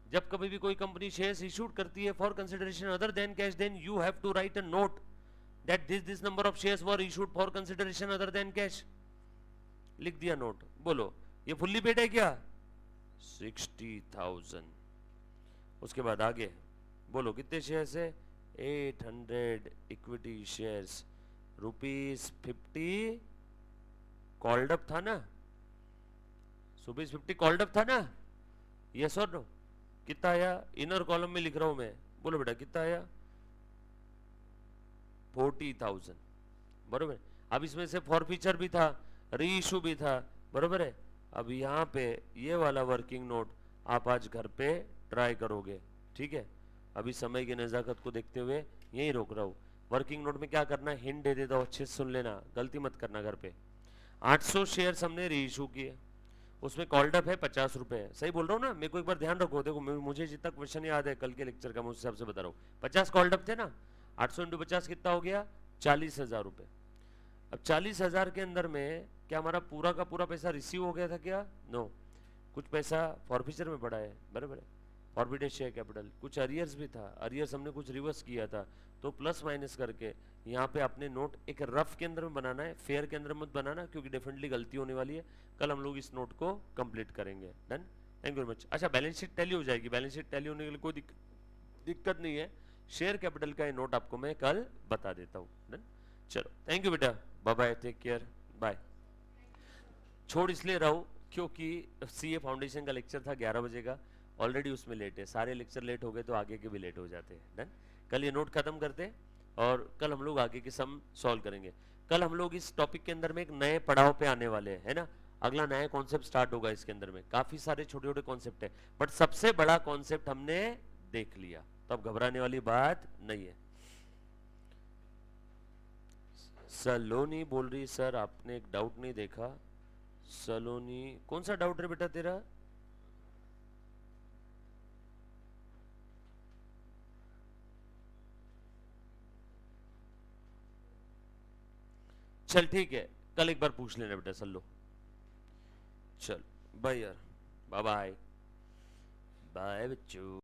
Speaker 1: जब कभी भी कोई कंपनी शेयर्स इशूड करती है for consideration other than cash, then you have to write a note that this number of shares were issued for consideration other than cash. लिख दिया नोट। बोलो ये फुल्ली पेड है क्या? 60,000। उसके बाद आगे बोलो कितने शेयर्स है? 800 इक्विटी शेयर्स, ₹50 कॉल्ड अप था ना, ₹50 कॉल्ड अप था ना, यस और नो? कितना आया? इनर कॉलम में लिख रहा हूं मैं, बोलो बेटा कितना आया? 40,000, बरोबर। अब इसमें से फॉरफीचर भी था, री इशू भी था, बरोबर है। अब यहाँ पे ये वाला वर्किंग नोट आप आज घर पे ट्राई करोगे, ठीक है? अभी समय की नज़ाकत को देखते हुए यही रोक रहा हूँ। वर्किंग नोट में क्या करना है, हिंट दे देता हूँ, अच्छे से सुन लेना, गलती मत करना घर पे। 800 शेयर्स हमने री इशू किए, उसमें कॉल्ड अप है 50 रुपए, सही बोल रहा हूँ ना? मेरे को एक बार ध्यान रखो, देखो मुझे जितना क्वेश्चन याद है कल के लेक्चर का, मैं उस हिसाब से बता रहा हूँ। 50 कॉल्ड अप थे ना, 800 इंटू 50 कितना हो गया? 40,000 रुपए। अब 40,000 के अंदर में क्या हमारा पूरा का पूरा पैसा रिसीव हो गया था क्या? नो, कुछ पैसा फॉरफीचर में पड़ा है, बराबर है, फॉरबिडेड शेयर कैपिटल। कुछ अरियर्स भी था, अरियर्स हमने कुछ रिवर्स किया था, तो प्लस माइनस करके यहाँ पे आपने नोट एक रफ के अंदर में बनाना है, फेयर के अंदर मत बनाना, क्योंकि डेफिनेटली गलती होने वाली है। कल हम लोग इस नोट को कंप्लीट करेंगे। Done, thank you very much. अच्छा बैलेंस शीट टैली हो जाएगी, बैलेंस शीट टैली होने के लिए कोई दिक्कत नहीं है। शेयर कैपिटल का ये नोट आपको मैं कल बता देता हूँ। डन, चलो थैंक यू बेटा, bye bye, take care, bye. छोड़ इसलिए रहा हूँ क्योंकि सीए फाउंडेशन का लेक्चर था 11 बजे का, ऑलरेडी उसमें लेट है, सारे लेक्चर लेट हो गए तो आगे के भी लेट हो जाते हैं। डन, कल ये नोट खत्म करते और कल हम लोग आगे के सम सॉल्व करेंगे। कल हम लोग इस टॉपिक के अंदर में एक नए पड़ाव पे आने वाले हैं, है ना? अगला नया कॉन्सेप्ट स्टार्ट होगा इसके अंदर में, काफी सारे छोटे छोटे कॉन्सेप्ट है, बट सबसे बड़ा कॉन्सेप्ट हमने देख लिया, तो अब घबराने वाली बात नहीं है। सलोनी बोल रही सर आपने एक डाउट नहीं देखा। सलोनी कौन सा डाउट है बेटा तेरा? चल ठीक है, कल एक बार पूछ लेना बेटा सल्लो। चल बाय यार, बाय बाय, बाय बच्चों।